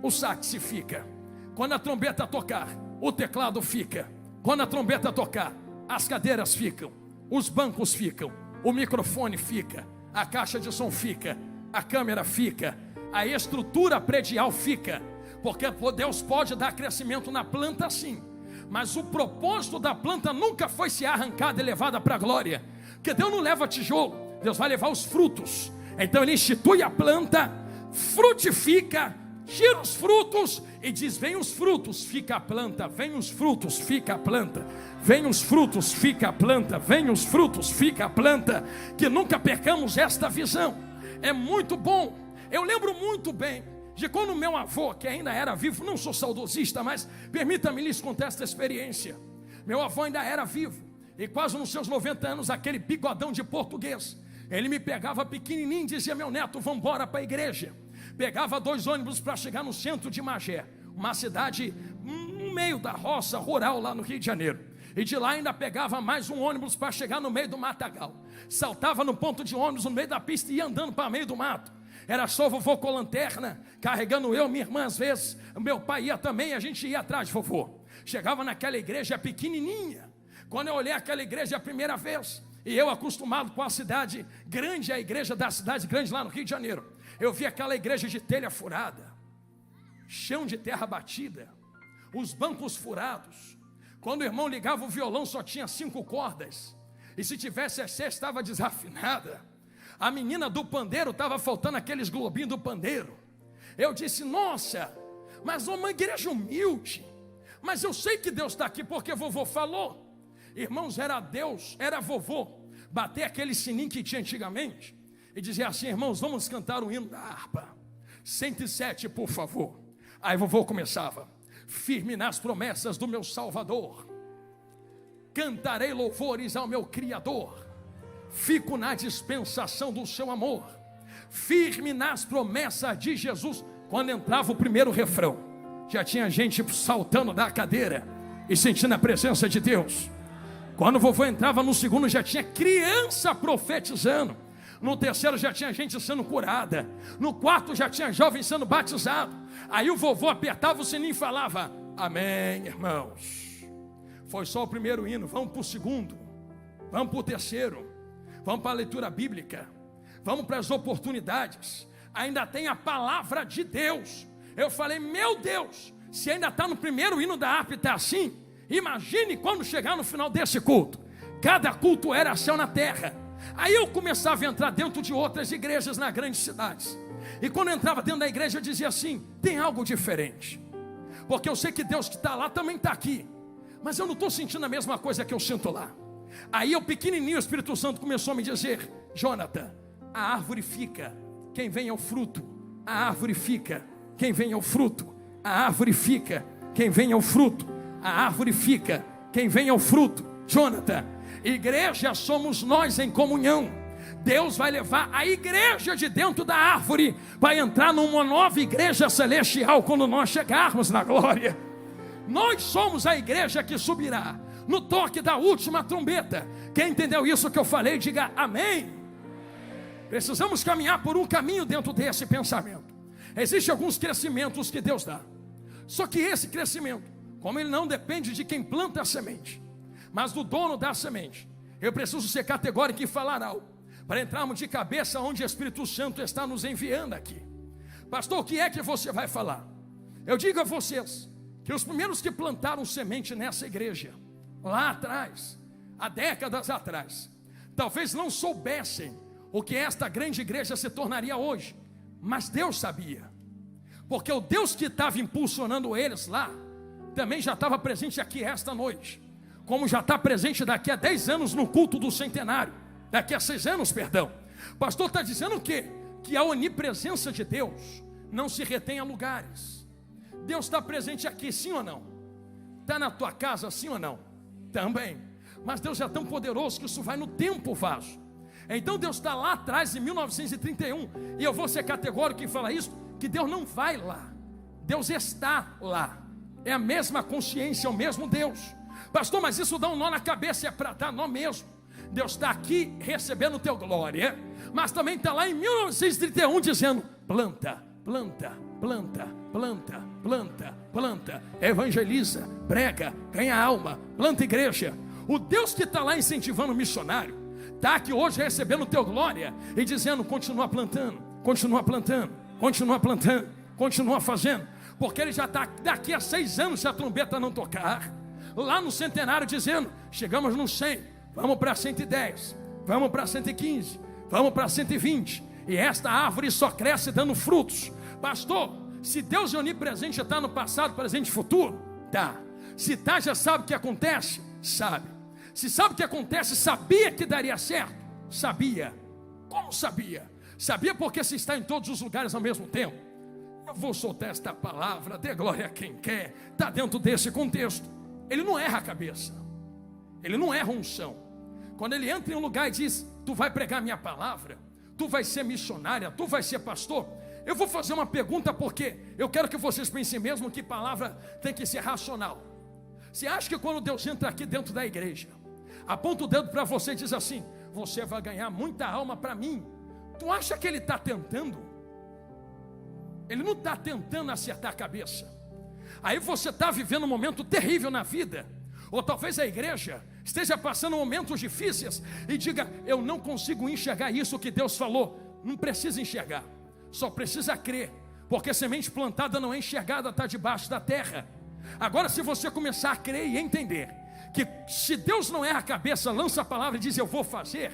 o sax fica. Quando a trombeta tocar, o teclado fica. Quando a trombeta tocar, as cadeiras ficam, os bancos ficam, o microfone fica, a caixa de som fica, a câmera fica, a estrutura predial fica. Porque Deus pode dar crescimento na planta sim, mas o propósito da planta nunca foi ser arrancada e levada para a glória. Porque Deus não leva tijolo, Deus vai levar os frutos. Então Ele institui a planta, frutifica, tira os frutos e diz: vem os frutos, fica a planta. Vem os frutos, fica a planta. Vem os frutos, fica a planta. Vem os frutos, fica a planta. Que nunca percamos esta visão. É muito bom. Eu lembro muito bem de quando meu avô, que ainda era vivo, não sou saudosista, mas permita-me lhes contar esta experiência. Meu avô ainda era vivo, e quase nos seus 90 anos, aquele bigodão de português, ele me pegava pequenininho e dizia: meu neto, vamos embora para a igreja. Pegava 2 ônibus para chegar no centro de Magé, uma cidade no meio da roça rural lá no Rio de Janeiro. E de lá ainda pegava mais um ônibus para chegar no meio do matagal. Saltava no ponto de ônibus no meio da pista e ia andando para meio do mato. Era só vovô com lanterna, carregando eu, minha irmã às vezes. Meu pai ia também, a gente ia atrás de vovô. Chegava naquela igreja pequenininha. Quando eu olhei aquela igreja a primeira vez, e eu acostumado com a cidade grande, a igreja da cidade grande lá no Rio de Janeiro, eu vi aquela igreja de telha furada, chão de terra batida, os bancos furados. Quando o irmão ligava o violão só tinha 5 cordas, e se tivesse a 6 estava desafinada. A menina do pandeiro estava faltando aqueles globinhos do pandeiro. Eu disse: nossa, mas uma igreja humilde. Mas eu sei que Deus está aqui porque vovô falou. Irmãos, era Deus, era vovô bater aquele sininho que tinha antigamente e dizer assim: irmãos, vamos cantar o hino da harpa 107, por favor. Aí vovô começava: firme nas promessas do meu Salvador, cantarei louvores ao meu Criador, fico na dispensação do seu amor, firme nas promessas de Jesus. Quando entrava o primeiro refrão, já tinha gente saltando da cadeira e sentindo a presença de Deus. Quando o vovô entrava no segundo, já tinha criança profetizando. No terceiro já tinha gente sendo curada. No quarto já tinha jovem sendo batizado. Aí o vovô apertava o sininho e falava: amém, irmãos. Foi só o primeiro hino, vamos para o segundo, vamos para o terceiro, vamos para a leitura bíblica, vamos para as oportunidades. Ainda tem a palavra de Deus. Eu falei: meu Deus, se ainda está no primeiro hino da harpa e está assim, imagine quando chegar no final desse culto. Cada culto era céu na terra. Aí eu começava a entrar dentro de outras igrejas nas grandes cidades. E quando eu entrava dentro da igreja eu dizia assim: tem algo diferente. Porque eu sei que Deus que está lá também está aqui, mas eu não estou sentindo a mesma coisa que eu sinto lá. Aí eu pequenininho, o Espírito Santo começou a me dizer: Jonathan, a árvore fica, quem vem é o fruto. A árvore fica, quem vem é o fruto. A árvore fica, quem vem é o fruto. A árvore fica, quem vem é o fruto. Jonathan, igreja somos nós em comunhão. Deus vai levar a igreja de dentro da árvore, vai entrar numa nova igreja celestial quando nós chegarmos na glória. Nós somos a igreja que subirá no toque da última trombeta. Quem entendeu isso que eu falei, diga amém. Precisamos caminhar por um caminho dentro desse pensamento. Existem alguns crescimentos que Deus dá, só que esse crescimento, como ele não depende de quem planta a semente, mas do dono da semente, eu preciso ser categórico e falar algo. para entrarmos de cabeça onde o Espírito Santo está nos enviando aqui. Pastor, o que é que você vai falar? Eu digo a vocês que os primeiros que plantaram semente nessa igreja, lá atrás, há décadas atrás, talvez não soubessem o que esta grande igreja se tornaria hoje, mas Deus sabia, porque o Deus que estava impulsionando eles lá, também já estava presente aqui esta noite, como já está presente daqui a 10 anos no culto do centenário, daqui a 6 anos, perdão. O pastor está dizendo o quê? Que a onipresença de Deus não se retém a lugares. Deus está presente aqui, sim ou não? Está na tua casa, sim ou não? Também. Mas Deus é tão poderoso que isso vai no tempo vaso. Então Deus está lá atrás, em 1931, e eu vou ser categórico em falar isso, que Deus não vai lá, Deus está lá. É a mesma consciência, é o mesmo Deus. Pastor, mas isso dá um nó na cabeça, é para dar nó mesmo. Deus está aqui recebendo teu glória, mas também está lá em 1931 dizendo: planta, planta, planta, planta, planta, planta, evangeliza, prega, ganha alma, planta igreja. O Deus que está lá incentivando o missionário, está aqui hoje recebendo teu glória e dizendo: continua plantando, continua plantando, continua plantando, continua fazendo, porque ele já está daqui a 6 anos, se a trombeta não tocar, lá no centenário dizendo: chegamos no 100, vamos para 110, vamos para 115, vamos para 120, e esta árvore só cresce dando frutos. Pastor, se Deus é onipresente, está no passado, presente e futuro? Tá. Se está, já sabe o que acontece? Sabe. Se sabe o que acontece, sabia que daria certo? Sabia. Como sabia? Sabia porque se está em todos os lugares ao mesmo tempo. Eu vou soltar esta palavra, dê glória a quem quer, está dentro desse contexto. Ele não erra a cabeça, ele não erra a unção. Quando ele entra em um lugar e diz: tu vai pregar minha palavra, tu vai ser missionária, tu vai ser pastor. Eu vou fazer uma pergunta, porque eu quero que vocês pensem mesmo que palavra tem que ser racional. Você acha que quando Deus entra aqui dentro da igreja, aponta o dedo para você e diz assim: você vai ganhar muita alma para mim? Tu acha que ele está tentando? Ele não está tentando acertar a cabeça. Aí você está vivendo um momento terrível na vida, ou talvez a igreja esteja passando momentos difíceis e diga: eu não consigo enxergar isso que Deus falou. Não precisa enxergar, só precisa crer, porque semente plantada não é enxergada, está debaixo da terra. Agora, se você começar a crer e entender que se Deus não erra a cabeça, lança a palavra e diz: eu vou fazer,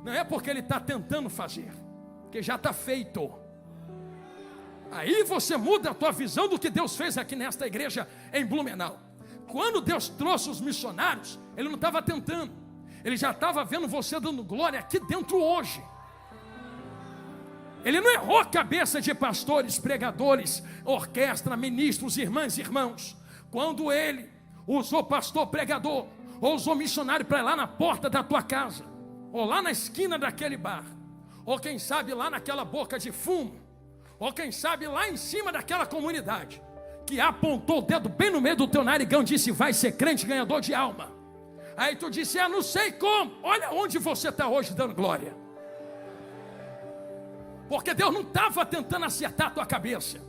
não é porque Ele está tentando fazer, porque já está feito. Aí você muda a tua visão do que Deus fez aqui nesta igreja em Blumenau. Quando Deus trouxe os missionários, Ele não estava tentando, Ele já estava vendo você dando glória aqui dentro hoje. Ele não errou a cabeça de pastores, pregadores, orquestra, ministros, irmãs e irmãos. Quando Ele usou pastor, pregador, ou usou missionário para ir lá na porta da tua casa, ou lá na esquina daquele bar, ou quem sabe lá naquela boca de fumo, ou quem sabe lá em cima daquela comunidade, que apontou o dedo bem no meio do teu narigão e disse: vai ser crente ganhador de alma. Aí tu disse: não sei como. Olha onde você está hoje dando glória, porque Deus não estava tentando acertar a tua cabeça.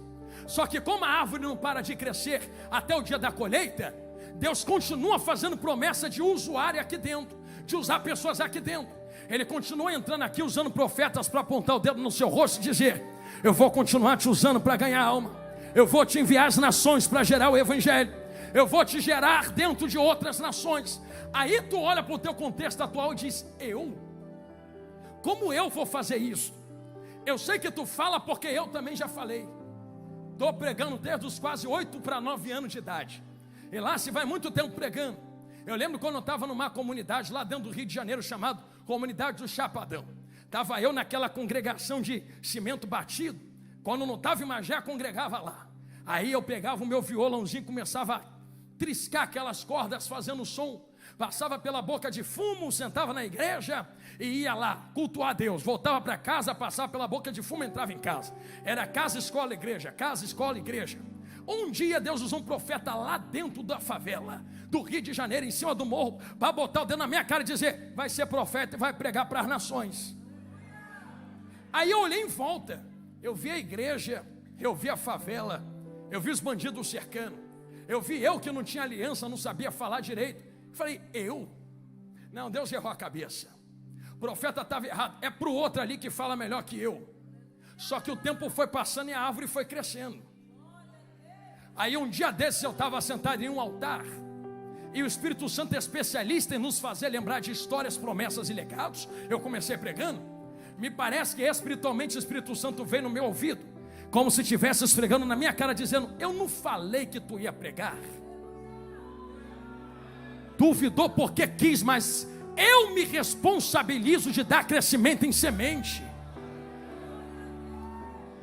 Só que como a árvore não para de crescer até o dia da colheita, Deus continua fazendo promessa de usuário aqui dentro, de usar pessoas aqui dentro. Ele continua entrando aqui usando profetas para apontar o dedo no seu rosto e dizer: eu vou continuar te usando para ganhar alma, eu vou te enviar às nações para gerar o evangelho, eu vou te gerar dentro de outras nações. Aí tu olha para o teu contexto atual e diz: como eu vou fazer isso? Eu sei que tu fala, porque eu também já falei. Estou pregando desde os quase 8 para 9 anos de idade, e lá se vai muito tempo pregando. Eu lembro quando eu estava numa comunidade lá dentro do Rio de Janeiro, chamado Comunidade do Chapadão. Estava eu naquela congregação de cimento batido. Quando não estava em Magé, congregava lá. Aí eu pegava o meu violãozinho, começava a triscar aquelas cordas fazendo som, passava pela boca de fumo, sentava na igreja e ia lá cultuar a Deus. Voltava para casa, passava pela boca de fumo, entrava em casa. Era casa, escola, igreja, casa, escola, igreja. Um dia Deus usou um profeta lá dentro da favela do Rio de Janeiro, em cima do morro, para botar o dedo na minha cara e dizer: vai ser profeta e vai pregar para as nações. Aí eu olhei em volta, eu vi a igreja, eu vi a favela, eu vi os bandidos cercando, eu vi eu que não tinha aliança, não sabia falar direito. Falei: não, Deus errou a cabeça, O profeta estava errado. É para o outro ali que fala melhor que eu. Só que o tempo foi passando e a árvore foi crescendo. Aí um dia desses eu estava sentado em um altar, e o Espírito Santo é especialista em nos fazer lembrar de histórias, promessas e legados. Eu comecei pregando. Me parece que espiritualmente o Espírito Santo veio no meu ouvido, como se estivesse esfregando na minha cara, dizendo: eu não falei que tu ia pregar. Duvidou porque quis, mas eu me responsabilizo de dar crescimento em semente.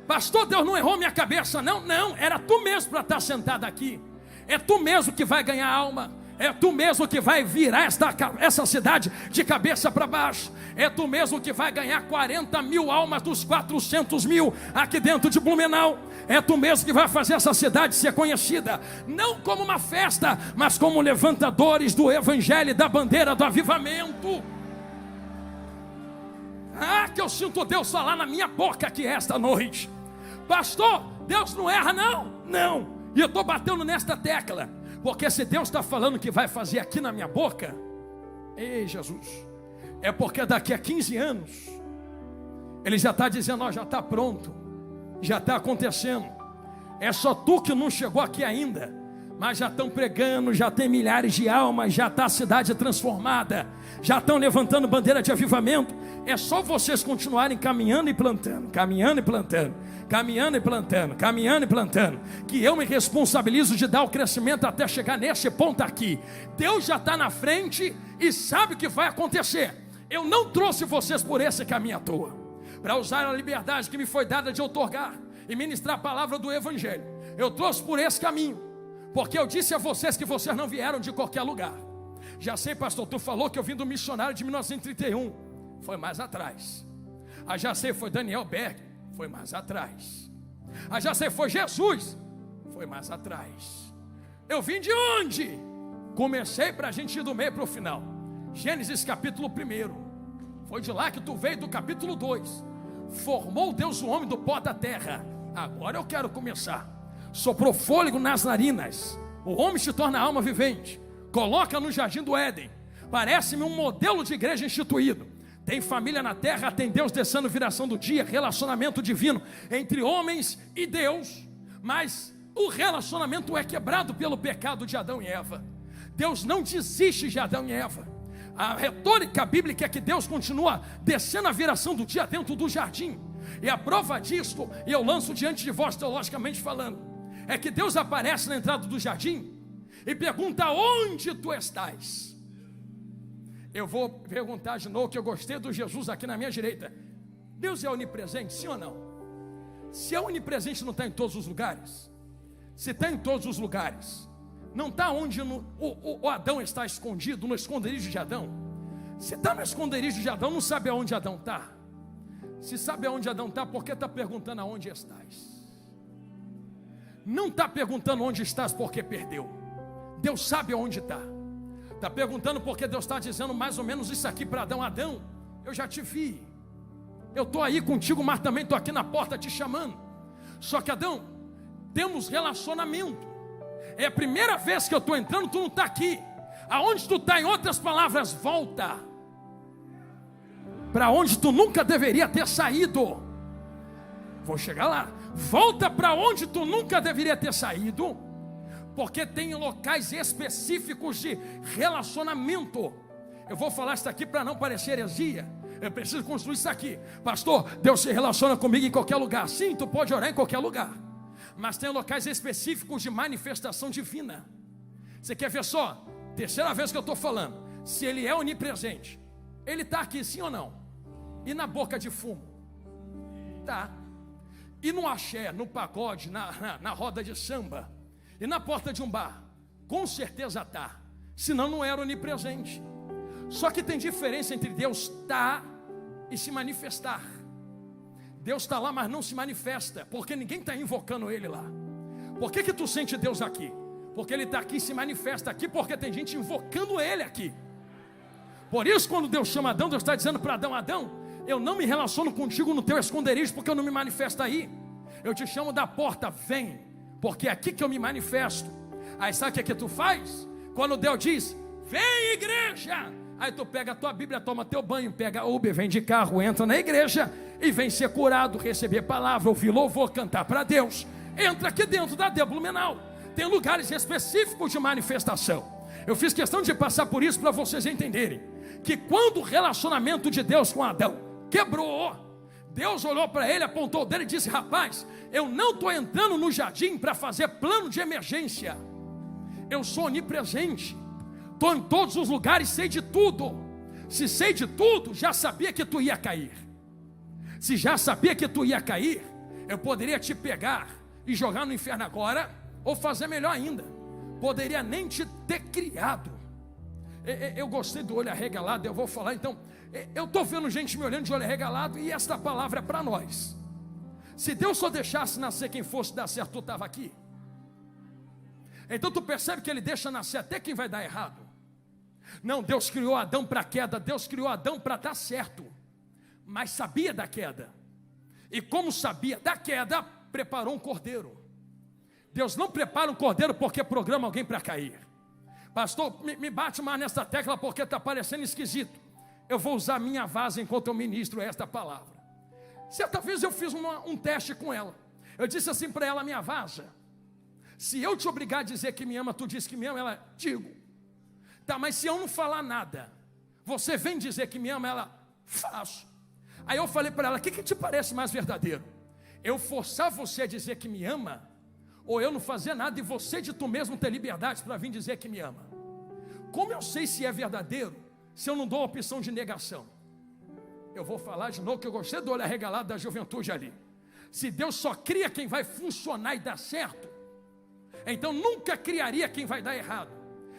Pastor, Deus não errou minha cabeça. Não, era tu mesmo para estar sentado aqui. É tu mesmo que vai ganhar alma. É tu mesmo que vai virar essa cidade de cabeça para baixo. É tu mesmo que vai ganhar 40 mil almas dos 400 mil aqui dentro de Blumenau. É tu mesmo que vai fazer essa cidade ser conhecida, não como uma festa, mas como levantadores do evangelho e da bandeira do avivamento. Ah, que eu sinto Deus falar na minha boca aqui esta noite. Pastor, Deus não erra não. E eu estou batendo nesta tecla, porque se Deus está falando que vai fazer aqui na minha boca, ei Jesus, é porque daqui a 15 anos Ele já está dizendo: ó, já está pronto, já está acontecendo. É só tu que não chegou aqui ainda, mas já estão pregando, já tem milhares de almas, já está a cidade transformada, já estão levantando bandeira de avivamento. É só vocês continuarem caminhando e plantando, caminhando e plantando, caminhando e plantando, caminhando e plantando, que eu me responsabilizo de dar o crescimento até chegar nesse ponto aqui. Deus já está na frente e sabe o que vai acontecer. Eu não trouxe vocês por esse caminho à toa, para usar a liberdade que me foi dada de outorgar e ministrar a palavra do evangelho. Eu trouxe por esse caminho, porque eu disse a vocês que vocês não vieram de qualquer lugar. Já sei, pastor, tu falou que eu vim do missionário de 1931. Foi mais atrás. Já sei, foi Daniel Berg. Foi mais atrás. Já sei, foi Jesus. Foi mais atrás. Eu vim de onde? Comecei para a gente ir do meio para o final. Gênesis capítulo 1. Foi de lá que tu veio, do capítulo 2. Formou Deus o homem do pó da terra. Agora eu quero começar. Soprou fôlego nas narinas. O homem se torna alma vivente. Coloca no jardim do Éden. Parece-me um modelo de igreja instituído. Tem família na terra, tem Deus descendo viração do dia, relacionamento divino entre homens e Deus. Mas o relacionamento é quebrado pelo pecado de Adão e Eva. Deus não desiste de Adão e Eva. A retórica bíblica é que Deus continua descendo a viração do dia dentro do jardim. E a prova disto, e eu lanço diante de vós teologicamente falando, é que Deus aparece na entrada do jardim e pergunta: onde tu estás? Eu vou perguntar de novo, que eu gostei do Jesus aqui na minha direita. Deus é onipresente, sim ou não? Se é onipresente, não está em todos os lugares? Se está em todos os lugares, não está onde o Adão está escondido, no esconderijo de Adão? Se está no esconderijo de Adão, não sabe aonde Adão está? Se sabe aonde Adão está, por que está perguntando aonde estás? Não está perguntando onde estás porque perdeu. Deus sabe aonde está. Está perguntando porque Deus está dizendo mais ou menos isso aqui para Adão: Adão, eu já te vi, eu estou aí contigo, mas também estou aqui na porta te chamando. Só que Adão, temos relacionamento. É a primeira vez que eu estou entrando, tu não está aqui. Aonde tu está? Em outras palavras, volta para onde tu nunca deveria ter saído. Vou chegar lá. Volta para onde tu nunca deveria ter saído, porque tem locais específicos de relacionamento. Eu vou falar isso aqui para não parecer heresia. Eu preciso construir isso aqui. Pastor, Deus se relaciona comigo em qualquer lugar. Sim, tu pode orar em qualquer lugar, mas tem locais específicos de manifestação divina. Você quer ver só? Terceira vez que eu estou falando. Se Ele é onipresente, Ele está aqui, sim ou não? E na boca de fumo? Tá. E no axé, no pagode, na roda de samba, e na porta de um bar? Com certeza está. Senão não era onipresente. Só que tem diferença entre Deus estar e se manifestar. Deus está lá, mas não se manifesta, porque ninguém está invocando Ele lá. Por que tu sente Deus aqui? Porque Ele está aqui e se manifesta aqui, porque tem gente invocando Ele aqui. Por isso, quando Deus chama Adão, Deus está dizendo para Adão: Adão, eu não me relaciono contigo no teu esconderijo, porque eu não me manifesto aí. Eu te chamo da porta, vem, porque é aqui que eu me manifesto. Aí sabe o que tu faz? Quando Deus diz: vem igreja, Aí tu pega a tua Bíblia, toma teu banho, pega Uber, vem de carro, entra na igreja e vem ser curado, receber palavra, ouvir louvor, cantar para Deus. Entra aqui dentro da aldeia Blumenau. Tem lugares específicos de manifestação. Eu fiz questão de passar por isso para vocês entenderem que quando o relacionamento de Deus com Adão quebrou, Deus olhou para ele, apontou o dedo e disse: rapaz, eu não estou entrando no jardim para fazer plano de emergência. Eu sou onipresente, estou em todos os lugares, sei de tudo. Se sei de tudo, já sabia que tu ia cair. Se já sabia que tu ia cair, eu poderia te pegar e jogar no inferno agora, ou fazer melhor ainda, poderia nem te ter criado. Eu gostei do olho arregalado, eu vou falar então. Eu estou vendo gente me olhando de olho arregalado, e esta palavra é para nós. Se Deus só deixasse nascer quem fosse dar certo, tu estava aqui. Então tu percebe que Ele deixa nascer até quem vai dar errado. Não, Deus criou Adão para a queda, Deus criou Adão para dar certo, mas sabia da queda, e como sabia da queda, preparou um cordeiro. Deus não prepara um cordeiro porque programa alguém para cair. Pastor, me bate mais nessa tecla porque está parecendo esquisito. Eu vou usar minha vaza enquanto eu ministro esta palavra. Certa vez eu fiz um teste com ela. Eu disse assim para ela: minha vaza, se eu te obrigar a dizer que me ama, tu diz que me ama? Ela: digo. Tá, mas se eu não falar nada, você vem dizer que me ama? Ela: faço. Aí eu falei para ela: o que te parece mais verdadeiro? Eu forçar você a dizer que me ama, ou eu não fazer nada e você de tu mesmo ter liberdade para vir dizer que me ama? Como eu sei se é verdadeiro, se eu não dou a opção de negação? Eu vou falar de novo, que eu gostei do olho arregalado da juventude ali. Se Deus só cria quem vai funcionar e dar certo, então nunca criaria quem vai dar errado.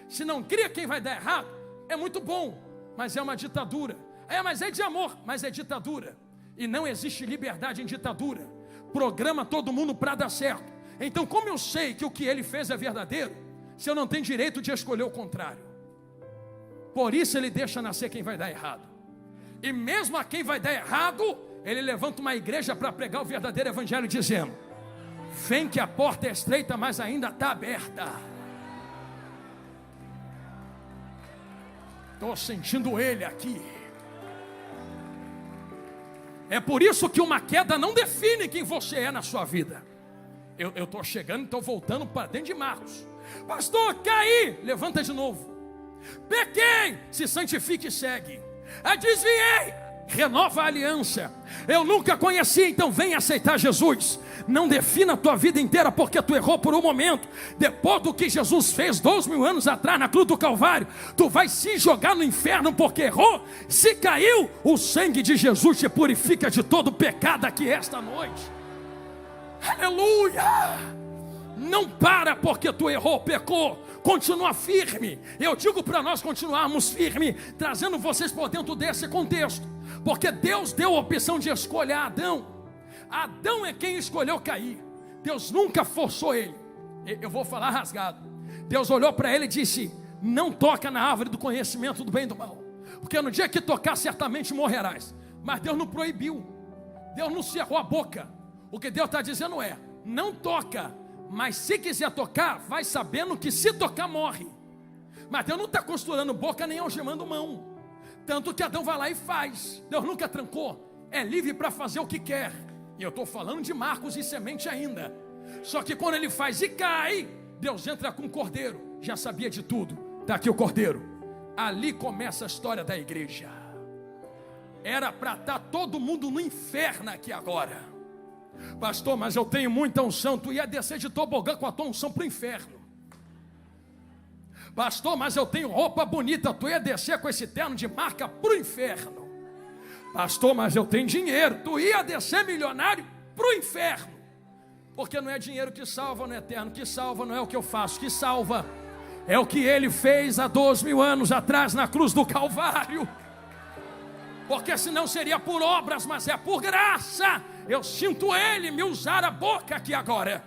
Se não cria quem vai dar errado, é muito bom, mas é uma ditadura. Mas é de amor, mas é ditadura. E não existe liberdade em ditadura. Programa todo mundo para dar certo. Então como eu sei que o que Ele fez é verdadeiro, se eu não tenho direito de escolher o contrário? Por isso Ele deixa nascer quem vai dar errado. E mesmo a quem vai dar errado, Ele levanta uma igreja para pregar o verdadeiro evangelho, dizendo: vem que a porta é estreita, mas ainda está aberta. Estou sentindo Ele aqui. É por isso que uma queda não define quem você é na sua vida. Eu estou chegando, estou voltando para dentro de Marcos. Pastor, caí, levanta de novo. Pequei, se santifique e segue. Desviei, renova a aliança. Eu nunca conheci, então vem aceitar Jesus. Não defina a tua vida inteira porque tu errou por um momento. Depois do que Jesus fez 2000 anos atrás na cruz do Calvário, tu vai se jogar no inferno porque errou. Se caiu, o sangue de Jesus te purifica de todo pecado aqui esta noite. Aleluia! Não para porque tu errou, pecou. Continua firme. Eu digo para nós continuarmos firme, trazendo vocês por dentro desse contexto, porque Deus deu a opção de escolher Adão. Adão é quem escolheu cair. Deus nunca forçou ele. Eu vou falar rasgado. Deus olhou para ele e disse: não toca na árvore do conhecimento do bem e do mal, porque no dia que tocar certamente morrerás. Mas Deus não proibiu, Deus não cerrou a boca. O que Deus está dizendo é: não toca, mas se quiser tocar, vai sabendo que se tocar morre. Mas Deus não está costurando boca nem algemando mão. Tanto que Adão vai lá e faz. Deus nunca trancou, é livre para fazer o que quer. E eu estou falando de Marcos e semente ainda. Só que quando ele faz e cai, Deus entra com o cordeiro. Já sabia de tudo, está aqui o cordeiro. Ali começa a história da igreja. Era para estar todo mundo no inferno aqui agora. Pastor, mas eu tenho muita unção. Tu ia descer de tobogã com a tua unção para o inferno. Pastor, mas eu tenho roupa bonita. Tu ia descer com esse terno de marca para o inferno. Pastor, mas eu tenho dinheiro. Tu ia descer milionário para o inferno. Porque não é dinheiro que salva, não é terno que salva, não é o que eu faço que salva. É o que Ele fez há 2000 anos atrás na cruz do Calvário. Porque senão seria por obras, mas é por graça. Eu sinto Ele me usar a boca aqui agora.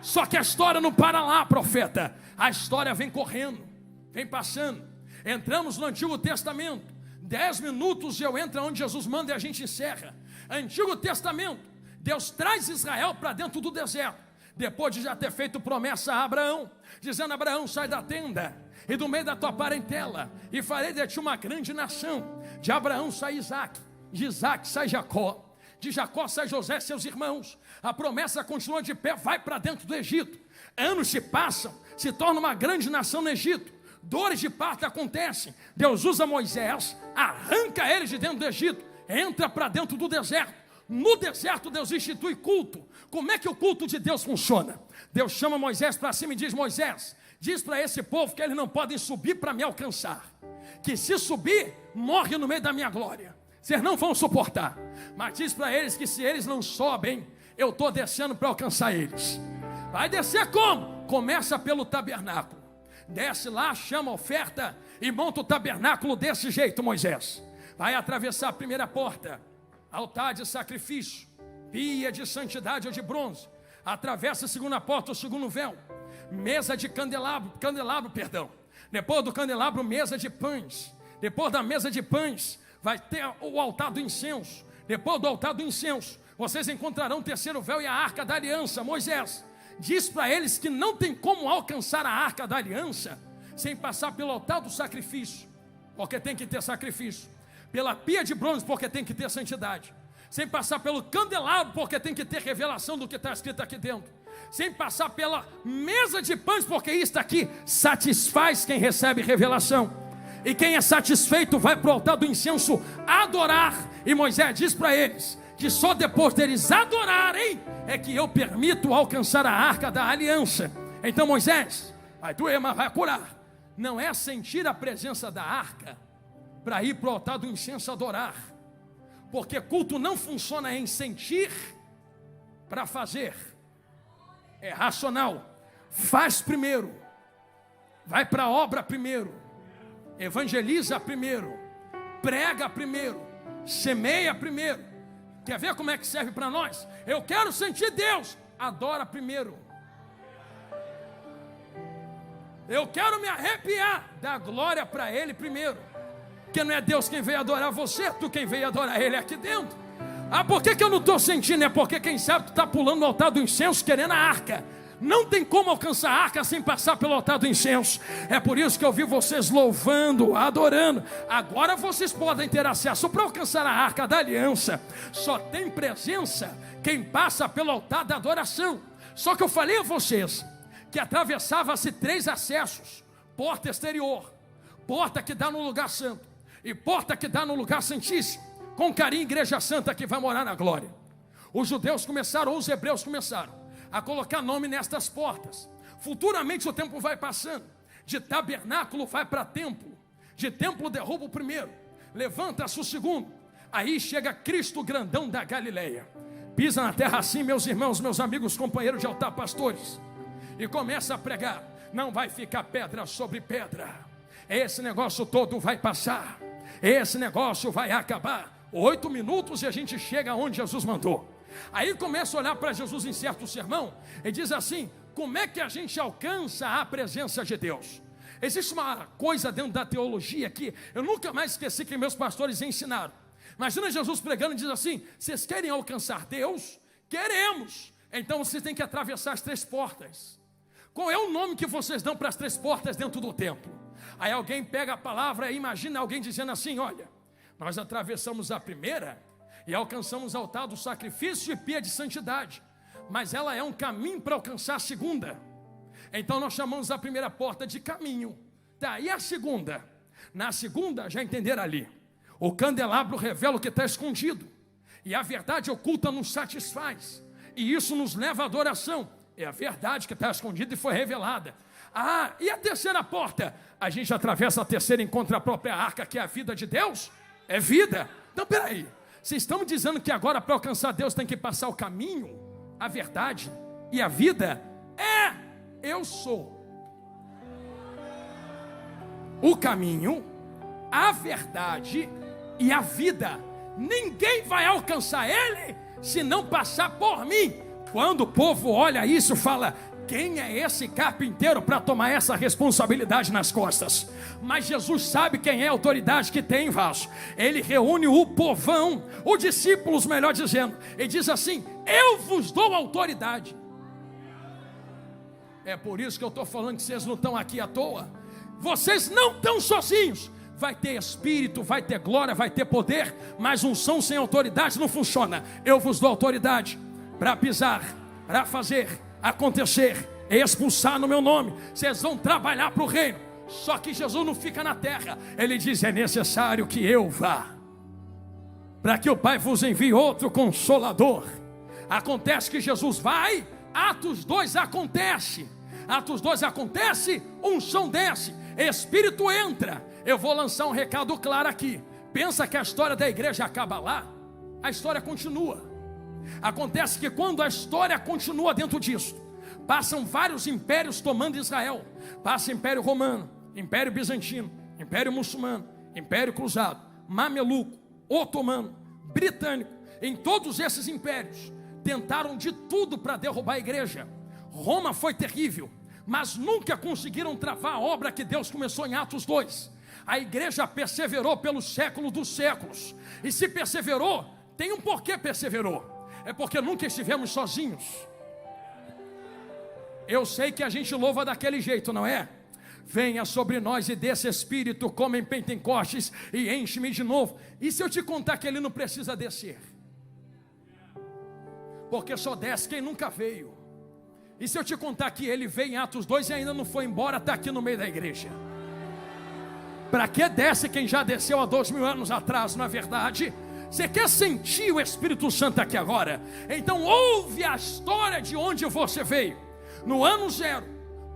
Só que a história não para lá, profeta. A história vem correndo, vem passando. Entramos no Antigo Testamento. 10 minutos e eu entro onde Jesus manda e a gente encerra. Antigo Testamento. Deus traz Israel para dentro do deserto. Depois de já ter feito promessa a Abraão, dizendo: Abraão, sai da tenda. e do meio da tua parentela, e farei de ti uma grande nação. De Abraão sai Isaac, de Isaac sai Jacó, de Jacó sai José e seus irmãos. A promessa continua de pé, vai para dentro do Egito. Anos se passam, se torna uma grande nação no Egito. Dores de parto acontecem. Deus usa Moisés, arranca eles de dentro do Egito, entra para dentro do deserto. No deserto Deus institui culto. Como é que o culto de Deus funciona? Deus chama Moisés para cima e diz: Moisés, diz para esse povo que eles não podem subir para me alcançar, que se subir, morre no meio da minha glória, vocês não vão suportar. Mas diz para eles que se eles não sobem, eu estou descendo para alcançar eles. Vai descer como? Começa pelo tabernáculo. Desce lá, chama a oferta e monta o tabernáculo desse jeito, Moisés. Vai atravessar a primeira porta, altar de sacrifício, pia de santidade ou de bronze. Atravessa a segunda porta, o segundo véu, mesa de candelabro, depois do candelabro, mesa de pães. Depois da mesa de pães, vai ter o altar do incenso. Depois do altar do incenso, vocês encontrarão o terceiro véu e a arca da aliança. Moisés diz para eles que não tem como alcançar a arca da aliança sem passar pelo altar do sacrifício, porque tem que ter sacrifício, pela pia de bronze, porque tem que ter santidade, sem passar pelo candelabro, porque tem que ter revelação do que está escrito aqui dentro, sem passar pela mesa de pães, porque isto aqui satisfaz quem recebe revelação, e quem é satisfeito vai para o altar do incenso adorar. E Moisés diz para eles que só depois deles adorarem é que eu permito alcançar a arca da aliança. Então Moisés, vai doer, mas vai curar. Não é sentir a presença da arca para ir para o altar do incenso adorar, porque culto não funciona em sentir para fazer, é racional. Faz primeiro, vai para a obra primeiro, evangeliza primeiro, prega primeiro, semeia primeiro. Quer ver como é que serve para nós? Eu quero sentir Deus, adora primeiro. Eu quero me arrepiar, dá glória para Ele primeiro, porque não é Deus quem veio adorar você, é tu quem veio adorar Ele aqui dentro. Ah, por que eu não estou sentindo? É porque quem sabe tu está pulando no altar do incenso querendo a arca. Não tem como alcançar a arca sem passar pelo altar do incenso. É por isso que eu vi vocês louvando, adorando. Agora vocês podem ter acesso para alcançar a arca da aliança. Só tem presença quem passa pelo altar da adoração. Só que eu falei a vocês que atravessava-se 3 acessos: porta exterior, porta que dá no lugar santo e porta que dá no lugar santíssimo. Com carinho, igreja santa que vai morar na glória. Os judeus começaram, ou os hebreus começaram a colocar nome nestas portas. Futuramente o tempo vai passando, de tabernáculo vai para templo, de templo derruba o primeiro, levanta-se o segundo, aí chega Cristo grandão da Galileia, pisa na terra assim, meus irmãos, meus amigos, companheiros de altar, pastores, e começa a pregar. Não vai ficar pedra sobre pedra, esse negócio todo vai passar, esse negócio vai acabar. 8 minutos e a gente chega onde Jesus mandou. Aí começa a olhar para Jesus em certo sermão e diz assim: como é que a gente alcança a presença de Deus? Existe uma coisa dentro da teologia que eu nunca mais esqueci que meus pastores ensinaram. Imagina Jesus pregando e diz assim: vocês querem alcançar Deus? Queremos. Então vocês têm que atravessar as 3 portas. Qual é o nome que vocês dão para as 3 portas dentro do templo? Aí alguém pega a palavra e imagina alguém dizendo assim: olha, nós atravessamos a primeira e alcançamos o altar do sacrifício e pia de santidade, mas ela é um caminho para alcançar a segunda. Então nós chamamos a primeira porta de caminho. Tá, e a segunda? Na segunda, já entenderam ali, o candelabro revela o que está escondido, e a verdade oculta nos satisfaz, e isso nos leva à adoração. É a verdade que está escondida e foi revelada. Ah, e a terceira porta? A gente atravessa a terceira e encontra a própria arca, que é a vida de Deus. É vida. Então peraí, vocês estão me dizendo que agora para alcançar Deus tem que passar o caminho, a verdade e a vida? Eu sou o caminho, a verdade e a vida. Ninguém vai alcançar Ele se não passar por mim. Quando o povo olha isso, fala: quem é esse carpinteiro para tomar essa responsabilidade nas costas? Mas Jesus sabe quem é a autoridade que tem, vaso. Ele reúne o povão, os discípulos, melhor dizendo, e diz assim: eu vos dou autoridade. É por isso que eu estou falando que vocês não estão aqui à toa. vocês não estão sozinhos. Vai ter espírito, vai ter glória, vai ter poder, mas unção sem autoridade não funciona. Eu vos dou autoridade para pisar, para fazer acontecer, expulsar no meu nome. Vocês vão trabalhar para o reino. Só que Jesus não fica na terra. Ele diz: é necessário que eu vá, para que o Pai vos envie outro Consolador. Acontece que Jesus vai, Atos 2 acontece. Atos 2 acontece, unção desce, Espírito entra. Eu vou lançar um recado claro aqui. Pensa que a história da igreja acaba lá? A história continua. Acontece que quando a história continua dentro disso, passam vários impérios tomando Israel. Passa Império Romano, Império Bizantino, Império Muçulmano, Império Cruzado, Mameluco, Otomano, Britânico. Em todos esses impérios tentaram de tudo para derrubar a igreja. Roma foi terrível, mas nunca conseguiram travar a obra que Deus começou em Atos 2. A igreja perseverou pelos séculos dos séculos. E se perseverou, tem um porquê perseverou. É porque nunca estivemos sozinhos. Eu sei que a gente louva daquele jeito, não é? Venha sobre nós e desse Espírito como em Pentecostes e enche-me de novo. E se eu te contar que ele não precisa descer? Porque só desce quem nunca veio. E se eu te contar que ele veio em Atos 2 e ainda não foi embora, está aqui no meio da igreja? Para que desce quem já desceu há 2000 anos atrás, não é verdade? Você quer sentir o Espírito Santo aqui agora? Então ouve a história de onde você veio. No ano 0,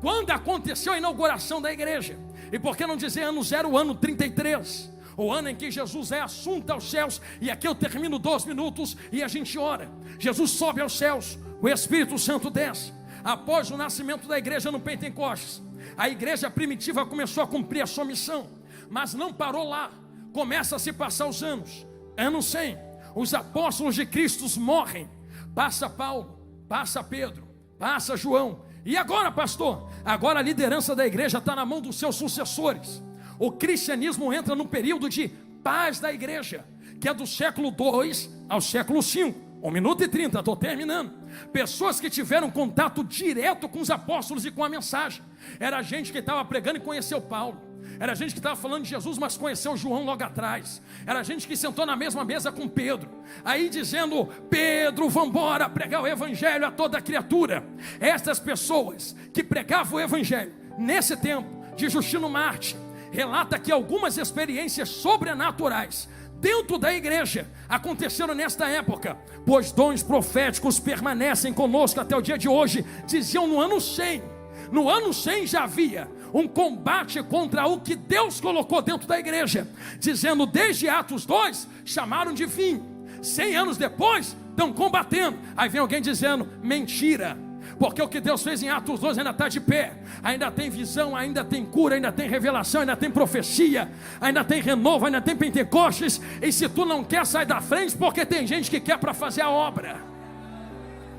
quando aconteceu a inauguração da igreja. E por que não dizer ano 0, o ano 33? O ano em que Jesus é assunto aos céus. E aqui eu termino 2 minutos e a gente ora. Jesus sobe aos céus, o Espírito Santo desce. Após o nascimento da igreja no Pentecostes, a igreja primitiva começou a cumprir a sua missão. Mas não parou lá. Começa a se passar os anos. Ano 100, os apóstolos de Cristo morrem. Passa Paulo, passa Pedro, passa João. E agora, pastor? Agora a liderança da igreja está na mão dos seus sucessores. O cristianismo entra no período de paz da igreja, que é do século 2 ao século 5. 1 minuto e 30, estou terminando. Pessoas que tiveram contato direto com os apóstolos e com a mensagem. Era gente que estava pregando e conheceu Paulo. Era gente que estava falando de Jesus, mas conheceu João logo atrás. Era gente que sentou na mesma mesa com Pedro, aí dizendo: Pedro, vamos embora pregar o evangelho a toda criatura. Essas pessoas que pregavam o evangelho nesse tempo de Justino Marte, relata que algumas experiências sobrenaturais dentro da igreja aconteceram nesta época, pois dons proféticos permanecem conosco até o dia de hoje. Diziam no ano 100. No ano 100 já havia um combate contra o que Deus colocou dentro da igreja, dizendo desde Atos 2, chamaram de fim. 100 anos depois, estão combatendo. Aí vem alguém dizendo, mentira, porque o que Deus fez em Atos 2 ainda está de pé. Ainda tem visão, ainda tem cura, ainda tem revelação, ainda tem profecia, ainda tem renovo, ainda tem Pentecostes. E se tu não quer, sai da frente, porque tem gente que quer para fazer a obra.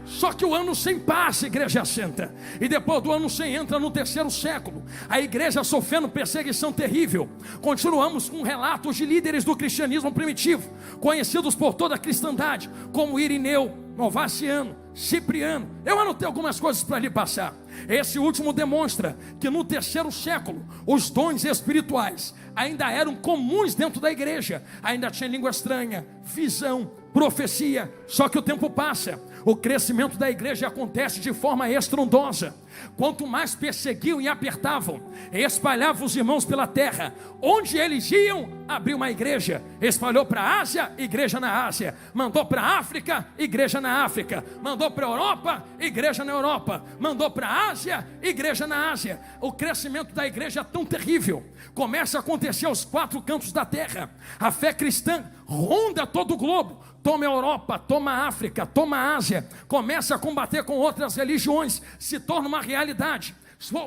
Só que o ano 100 passa, a igreja assenta. E depois do ano 100 entra no 3º século. A igreja sofrendo perseguição terrível. Continuamos com relatos de líderes do cristianismo primitivo, conhecidos por toda a cristandade, como Irineu, Novaciano, Cipriano. Eu anotei algumas coisas para lhe passar. Esse último demonstra que no 3º século os dons espirituais ainda eram comuns dentro da igreja. Ainda tinha língua estranha, visão, profecia. Só que o tempo passa, o crescimento da igreja acontece de forma estrondosa. Quanto mais perseguiam e apertavam, espalhavam os irmãos pela terra. Onde eles iam, abriu uma igreja. Espalhou para a Ásia, igreja na Ásia. Mandou para a África, igreja na África. Mandou para a Europa, igreja na Europa. Mandou para a Ásia, igreja na Ásia. O crescimento da igreja é tão terrível. Começa a acontecer aos 4 cantos da terra. A fé cristã ronda todo o globo. Toma a Europa, toma a África, toma a Ásia. Começa a combater com outras religiões. Se torna uma realidade.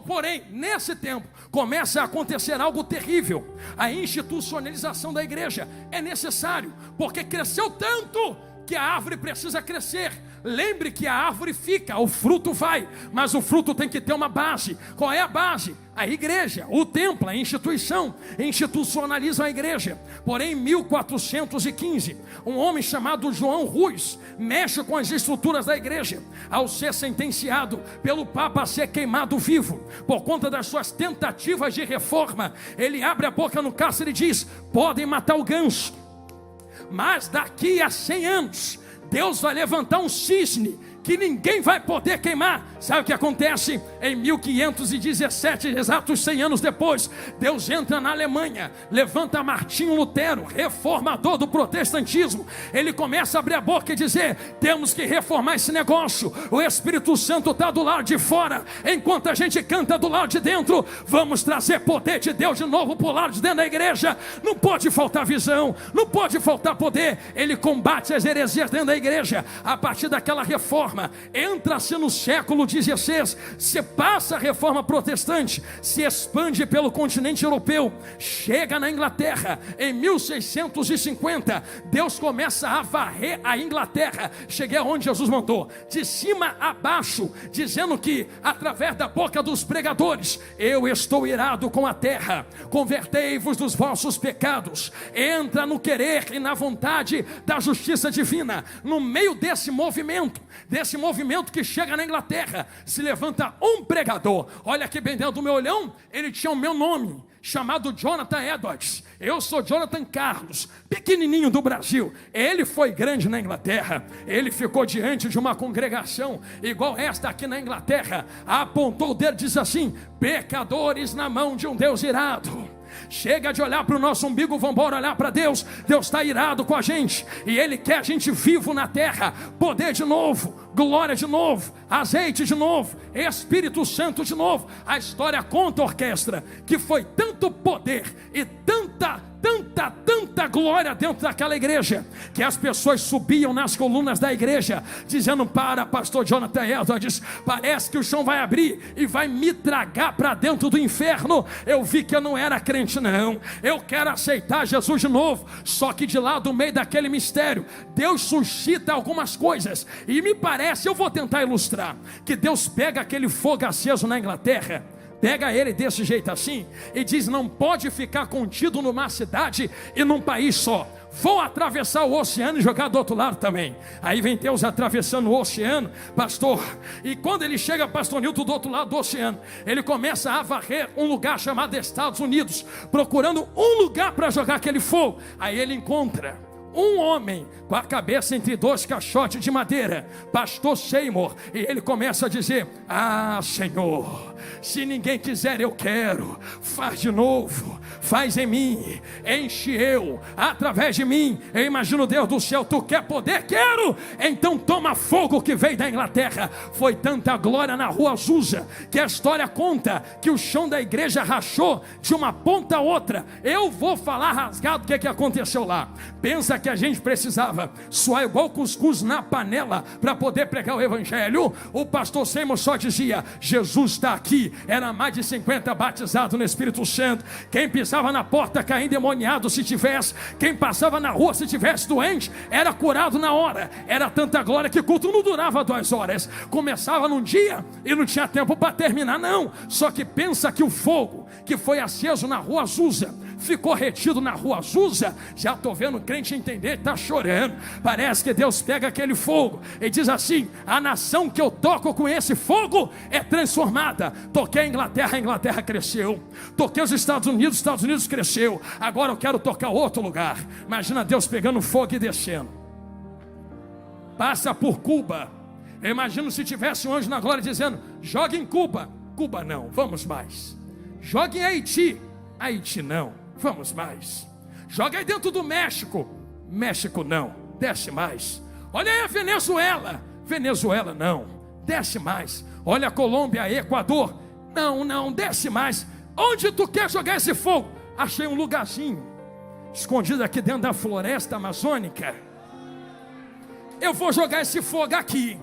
Porém, nesse tempo, começa a acontecer algo terrível. A institucionalização da igreja é necessário, porque cresceu tanto que a árvore precisa crescer. Lembre que a árvore fica, o fruto vai, mas o fruto tem que ter uma base. Qual é a base? a igreja, o templo, a instituição, institucionalizam a igreja. Porém, em 1415, um homem chamado João Rus mexe com as estruturas da igreja, ao ser sentenciado pelo Papa a ser queimado vivo, por conta das suas tentativas de reforma. Ele abre a boca no cárcere e diz: podem matar o ganso, mas daqui a 100 anos, Deus vai levantar um cisne que ninguém vai poder queimar. Sabe o que acontece? Em 1517, exatos 100 anos depois, Deus entra na Alemanha, levanta Martinho Lutero, reformador do protestantismo. Ele começa a abrir a boca e dizer: temos que reformar esse negócio. O Espírito Santo está do lado de fora, enquanto a gente canta do lado de dentro. Vamos trazer poder de Deus de novo para o lado de dentro da igreja. Não pode faltar visão, não pode faltar poder. Ele combate as heresias dentro da igreja. A partir daquela reforma, entra-se no século XVI, se passa a reforma protestante, se expande pelo continente europeu, chega na Inglaterra. Em 1650, Deus começa a varrer a Inglaterra. Cheguei aonde Jesus mandou, de cima a baixo, dizendo que através da boca dos pregadores: eu estou irado com a terra, convertei-vos dos vossos pecados. Entra no querer e na vontade da justiça divina. No meio desse movimento que chega na Inglaterra, se levanta um pregador. Olha aqui bem dentro do meu olhão, ele tinha o meu nome, chamado Jonathan Edwards. Eu sou Jonathan Carlos, pequenininho do Brasil. Ele foi grande na Inglaterra. Ele ficou diante de uma congregação igual esta aqui na Inglaterra, apontou o dedo e diz assim: pecadores na mão de um Deus irado. Chega de olhar para o nosso umbigo, vamos embora olhar para Deus. Deus está irado com a gente, e Ele quer a gente vivo na terra. Poder de novo, glória de novo, azeite de novo, Espírito Santo de novo. A história conta, orquestra, que foi tanto poder e tanta glória dentro daquela igreja, que as pessoas subiam nas colunas da igreja, dizendo: para pastor Jonathan Edwards, parece que o chão vai abrir e vai me tragar para dentro do inferno. Eu vi que eu não era crente não, eu quero aceitar Jesus de novo. Só que de lá do meio daquele mistério, Deus suscita algumas coisas, e me parece, eu vou tentar ilustrar, que Deus pega aquele fogo aceso na Inglaterra, pega ele desse jeito assim, e diz: não pode ficar contido numa cidade e num país só. Vou atravessar o oceano e jogar do outro lado também. Aí vem Deus atravessando o oceano, pastor. E quando ele chega, pastor Nilton, do outro lado do oceano, ele começa a varrer um lugar chamado Estados Unidos, procurando um lugar para jogar aquele fogo. Aí ele encontra um homem com a cabeça entre dois caixotes de madeira, pastor Seymour, e ele começa a dizer: ah, Senhor, se ninguém quiser, eu quero. Faz de novo, faz em mim, enche eu, através de mim. Eu imagino: Deus do céu, tu quer poder? Quero. Então toma fogo que veio da Inglaterra. Foi tanta glória na rua Azusa, que a história conta que o chão da igreja rachou de uma ponta a outra. Eu vou falar rasgado o que aconteceu lá. Pensa que a gente precisava suar igual cuscuz na panela para poder pregar o evangelho? O pastor Seymour só dizia: Jesus está aqui. Era mais de 50 batizados no Espírito Santo. Quem pisava na porta caía endemoniado se tivesse. Quem passava na rua se tivesse doente, era curado na hora. Era tanta glória que o culto não durava 2 horas. Começava num dia e não tinha tempo para terminar não. Só que pensa que o fogo que foi aceso na rua Azusa ficou retido na rua Azusa. Já estou vendo o crente entender, está chorando. Parece que Deus pega aquele fogo e diz assim: a nação que eu toco com esse fogo é transformada. Toquei a Inglaterra cresceu. Toquei os Estados Unidos cresceu. Agora eu quero tocar outro lugar. Imagina Deus pegando fogo e descendo. Passa por Cuba. Eu imagino se tivesse um anjo na glória dizendo: joga em Cuba. Cuba não, vamos mais. Joga em Haiti. Haiti não, vamos mais. Joga aí dentro do México. México não, desce mais. Olha aí a Venezuela. Venezuela não, desce mais. Olha a Colômbia, Equador. Não, desce mais. Onde tu quer jogar esse fogo? Achei um lugarzinho escondido aqui dentro da floresta amazônica. Eu vou jogar esse fogo aqui.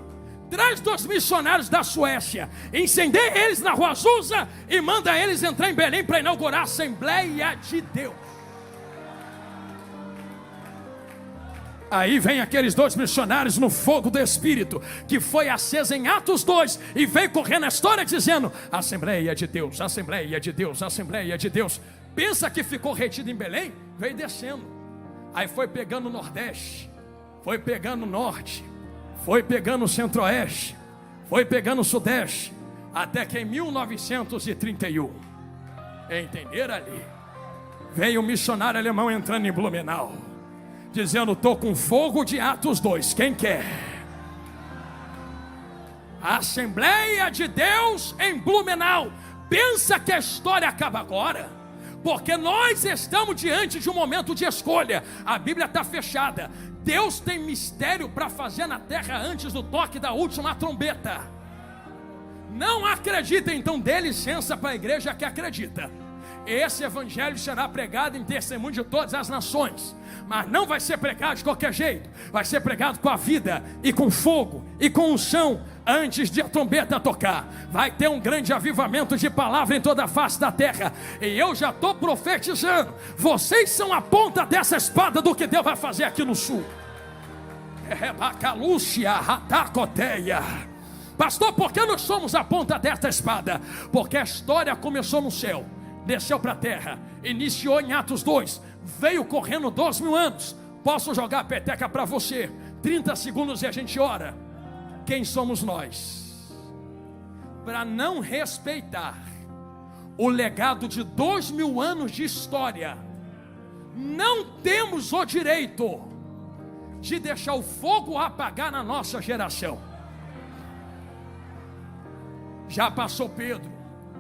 Traz 2 missionários da Suécia, incendeia eles na rua Azusa e manda eles entrar em Belém para inaugurar a Assembleia de Deus. Aí vem aqueles 2 missionários no fogo do Espírito, que foi aceso em Atos 2, e veio correndo a história dizendo: Assembleia de Deus, Assembleia de Deus, Assembleia de Deus. Pensa que ficou retido em Belém? Veio descendo. Aí foi pegando o Nordeste, foi pegando o Norte, foi pegando o Centro-Oeste, foi pegando o Sudeste, até que em 1931, entenderam ali, veio o missionário alemão entrando em Blumenau, dizendo: estou com fogo de Atos 2, quem quer? A Assembleia de Deus em Blumenau. Pensa que a história acaba agora? Porque nós estamos diante de um momento de escolha. A Bíblia está fechada. Deus tem mistério para fazer na terra antes do toque da última trombeta. Não acredita, então dê licença para a igreja que acredita. Esse evangelho será pregado em testemunho de todas as nações, mas não vai ser pregado de qualquer jeito. Vai ser pregado com a vida e com fogo e com unção antes de a trombeta tocar. Vai ter um grande avivamento de palavra em toda a face da terra. E eu já estou profetizando: vocês são a ponta dessa espada do que Deus vai fazer aqui no sul. Pastor, por que nós somos a ponta desta espada? Porque a história começou no céu, desceu para a terra, iniciou em Atos 2, veio correndo 2.000 anos. Posso jogar a peteca para você, 30 segundos e a gente ora. Quem somos nós para não respeitar o legado de 2.000 anos de história? Não temos o direito de deixar o fogo apagar na nossa geração. Já passou Pedro,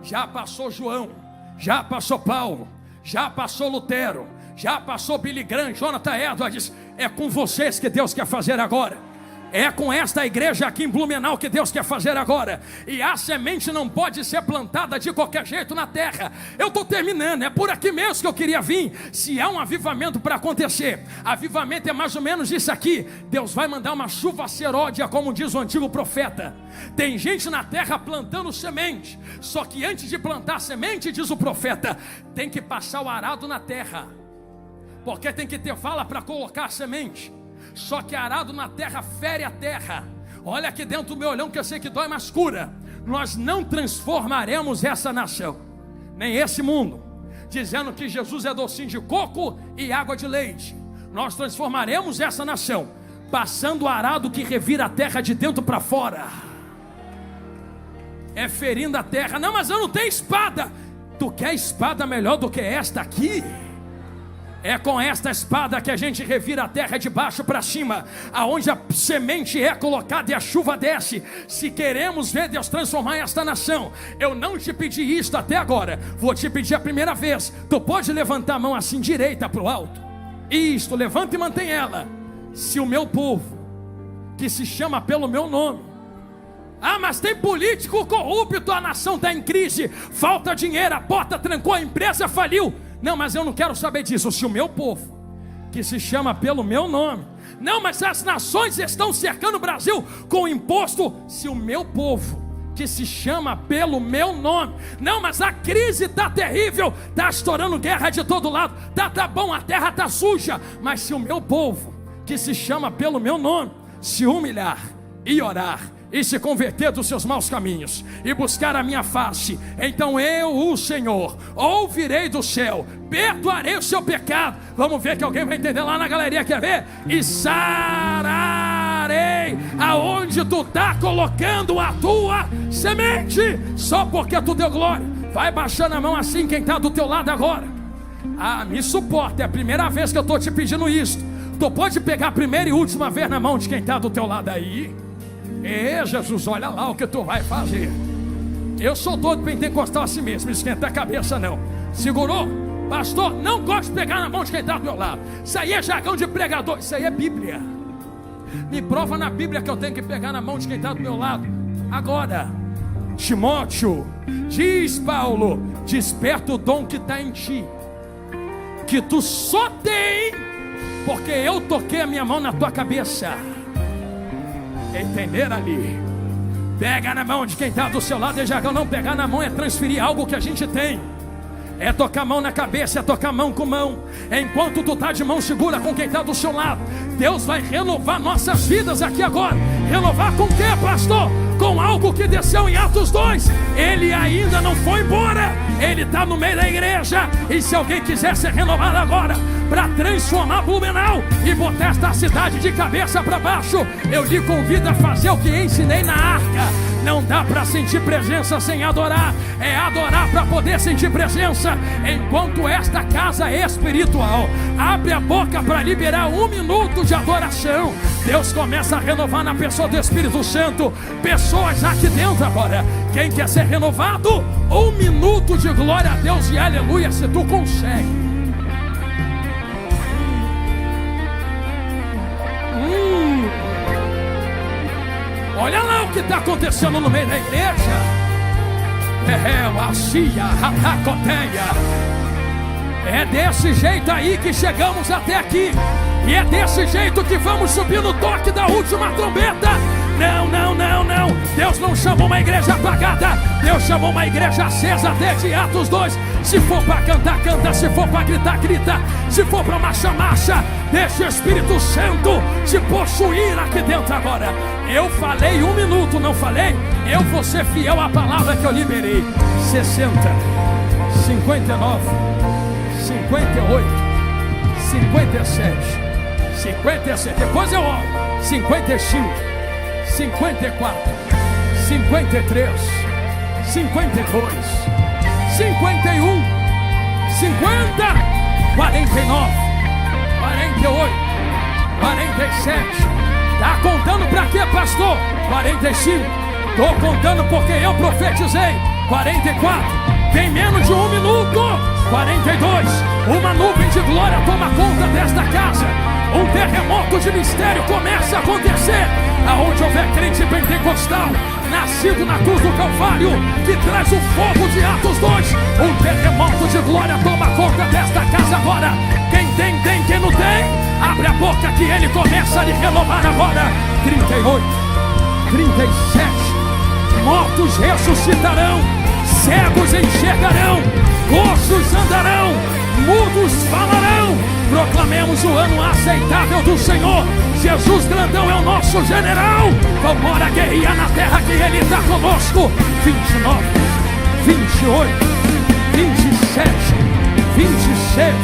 já passou João, já passou Paulo, já passou Lutero, já passou Billy Graham, Jonathan Edwards. É com vocês que Deus quer fazer agora. É com esta igreja aqui em Blumenau que Deus quer fazer agora. E a semente não pode ser plantada de qualquer jeito na terra. Eu estou terminando, é por aqui mesmo que eu queria vir. Se há um avivamento para acontecer, avivamento é mais ou menos isso aqui. Deus vai mandar uma chuva seródia, como diz o antigo profeta. Tem gente na terra plantando semente, só que antes de plantar semente, diz o profeta, tem que passar o arado na terra, porque tem que ter vala para colocar a semente. Só que arado na terra fere a terra. Olha aqui dentro do meu olhão, que eu sei que dói, mas cura. Nós não transformaremos essa nação, nem esse mundo, dizendo que Jesus é docinho de coco e água de leite. Nós transformaremos essa nação passando o arado que revira a terra de dentro para fora. É ferindo a terra. Não, mas eu não tenho espada. Tu quer espada melhor do que esta aqui? É com esta espada que a gente revira a terra de baixo para cima, aonde a semente é colocada e a chuva desce. Se queremos ver Deus transformar esta nação, eu não te pedi isto até agora, vou te pedir a primeira vez. Tu pode levantar a mão assim direita para o alto. Isto, levanta e mantém ela. Se o meu povo, que se chama pelo meu nome, mas tem político corrupto, a nação está em crise, falta dinheiro, a porta trancou, a empresa faliu. Não, mas eu não quero saber disso. Se o meu povo, que se chama pelo meu nome, não, mas as nações estão cercando o Brasil com imposto. Se o meu povo, que se chama pelo meu nome, não, mas a crise está terrível, está estourando guerra de todo lado, tá bom, a terra está suja, mas se o meu povo, que se chama pelo meu nome, se humilhar e orar e se converter dos seus maus caminhos e buscar a minha face, então eu, o Senhor, ouvirei do céu, perdoarei o seu pecado. Vamos ver que alguém vai entender lá na galeria, quer ver? E sararei aonde tu está colocando a tua semente, só porque tu deu glória. Vai baixando a mão assim quem está do teu lado agora. Me suporta, é a primeira vez que eu estou te pedindo isso. Tu pode pegar a primeira e última vez na mão de quem está do teu lado aí. Jesus, olha lá o que tu vai fazer. Eu sou doido pentecostal assim mesmo, esquenta a cabeça não. Segurou? Pastor, não gosto de pegar na mão de quem está do meu lado. Isso aí é jargão de pregador, isso aí é Bíblia. Me prova na Bíblia que eu tenho que pegar na mão de quem está do meu lado. Agora, Timóteo, diz Paulo, desperta o dom que está em ti, que tu só tem porque eu toquei a minha mão na tua cabeça. Entender ali? Pega na mão de quem está do seu lado. E já não pegar na mão é transferir algo que a gente tem. É tocar a mão na cabeça, é tocar mão com mão. Enquanto tu está de mão segura com quem está do seu lado, Deus vai renovar nossas vidas aqui agora. Renovar com o quê, pastor? Com algo que desceu em Atos 2. Ele ainda não foi embora. Ele está no meio da igreja. E se alguém quiser ser renovado agora, para transformar Blumenau e botar esta cidade de cabeça para baixo, eu lhe convido a fazer o que ensinei na arca. Não dá para sentir presença sem adorar. É adorar para poder sentir presença. Enquanto esta casa é espiritual, abre a boca para liberar 1 minuto de adoração. Deus começa a renovar na pessoa do Espírito Santo. Pessoas aqui dentro agora. Quem quer ser renovado? 1 minuto de glória a Deus e aleluia, se tu consegue. Olha lá o que está acontecendo no meio da igreja. É desse jeito aí que chegamos até aqui. E é desse jeito que vamos subir no toque da última trombeta. Não, não, não, não. Deus não chamou uma igreja apagada. Deus chamou uma igreja acesa desde Atos 2. Se for para cantar, canta. Se for para gritar, grita. Se for para marcha, marcha. Deixa o Espírito Santo te possuir aqui dentro agora. Eu falei 1 minuto, não falei? Eu vou ser fiel à palavra que eu liberei. 60, 59, 58, 57, 57. Depois eu olho. 55, 54, 53, 52, 51, 50, 49, 48, 47. Tá contando pra quê, pastor? 45. Tô contando porque eu profetizei. 44. Tem menos de 1 minuto. 42. Uma nuvem de glória toma conta desta casa. Um terremoto de mistério começa a acontecer. Aonde houver crente pentecostal, nascido na cruz do Calvário, que traz o fogo de Atos 2. Um terremoto de glória toma conta desta casa agora. Quem tem, tem. Quem não tem, abre a boca que ele começa a lhe renovar agora. 38, 37. Mortos ressuscitarão, cegos enxergarão, coxos andarão, mudos falarão. Proclamemos o ano aceitável do Senhor. Jesus grandão é o nosso general. Vambora guerrear na terra que ele está conosco. 29, 28, 27, 26,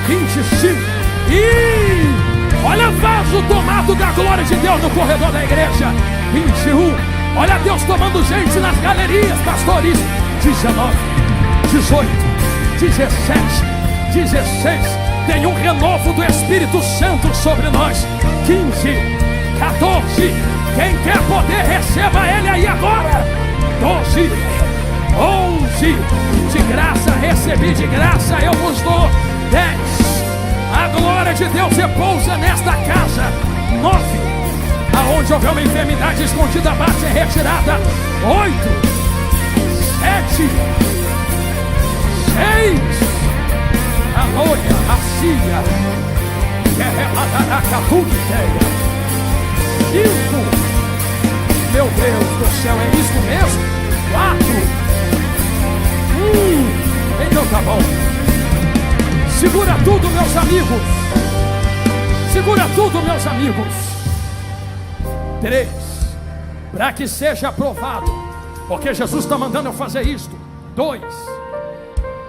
25. E olha vaso tomado da glória de Deus no corredor da igreja. 21. Olha Deus tomando gente nas galerias, pastores. 19, 18, 17, 16. Tem um renovo do Espírito Santo sobre nós. 15, 14. Quem quer poder, receba ele aí agora. 12, 11. De graça recebi, de graça eu vos dou. 10. A glória de Deus repousa nesta casa. 9. Aonde houver uma enfermidade escondida, bate e retirada. 8, 7, 6. Aloia, Acia, Guerrerataracapuquiteia. 5. Meu Deus do céu, é isso mesmo? 4. Então tá bom. Segura tudo, meus amigos. Segura tudo, meus amigos. 3. Para que seja aprovado, porque Jesus está mandando eu fazer isto. 2.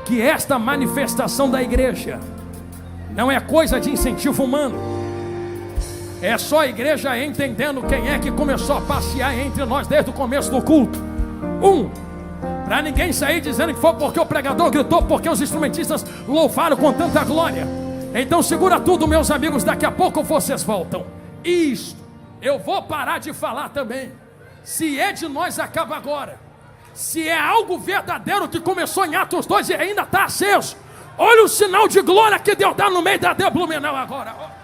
Que esta manifestação da igreja não é coisa de incentivo humano. É só a igreja entendendo quem é que começou a passear entre nós desde o começo do culto. para ninguém sair dizendo que foi porque o pregador gritou, porque os instrumentistas louvaram com tanta glória. Então segura tudo, meus amigos, daqui a pouco vocês voltam. Isso, eu vou parar de falar também. Se é de nós, acaba agora. Se é algo verdadeiro que começou em Atos 2 e ainda está aceso, olha o sinal de glória que Deus dá no meio da Blumenau agora.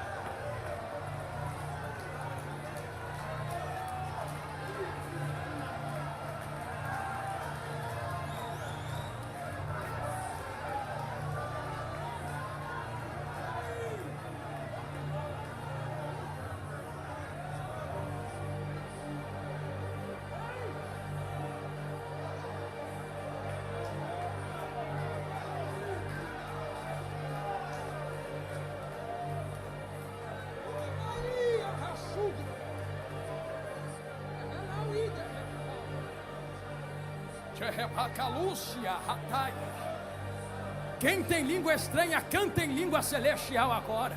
Quem tem língua estranha, canta em língua celestial agora.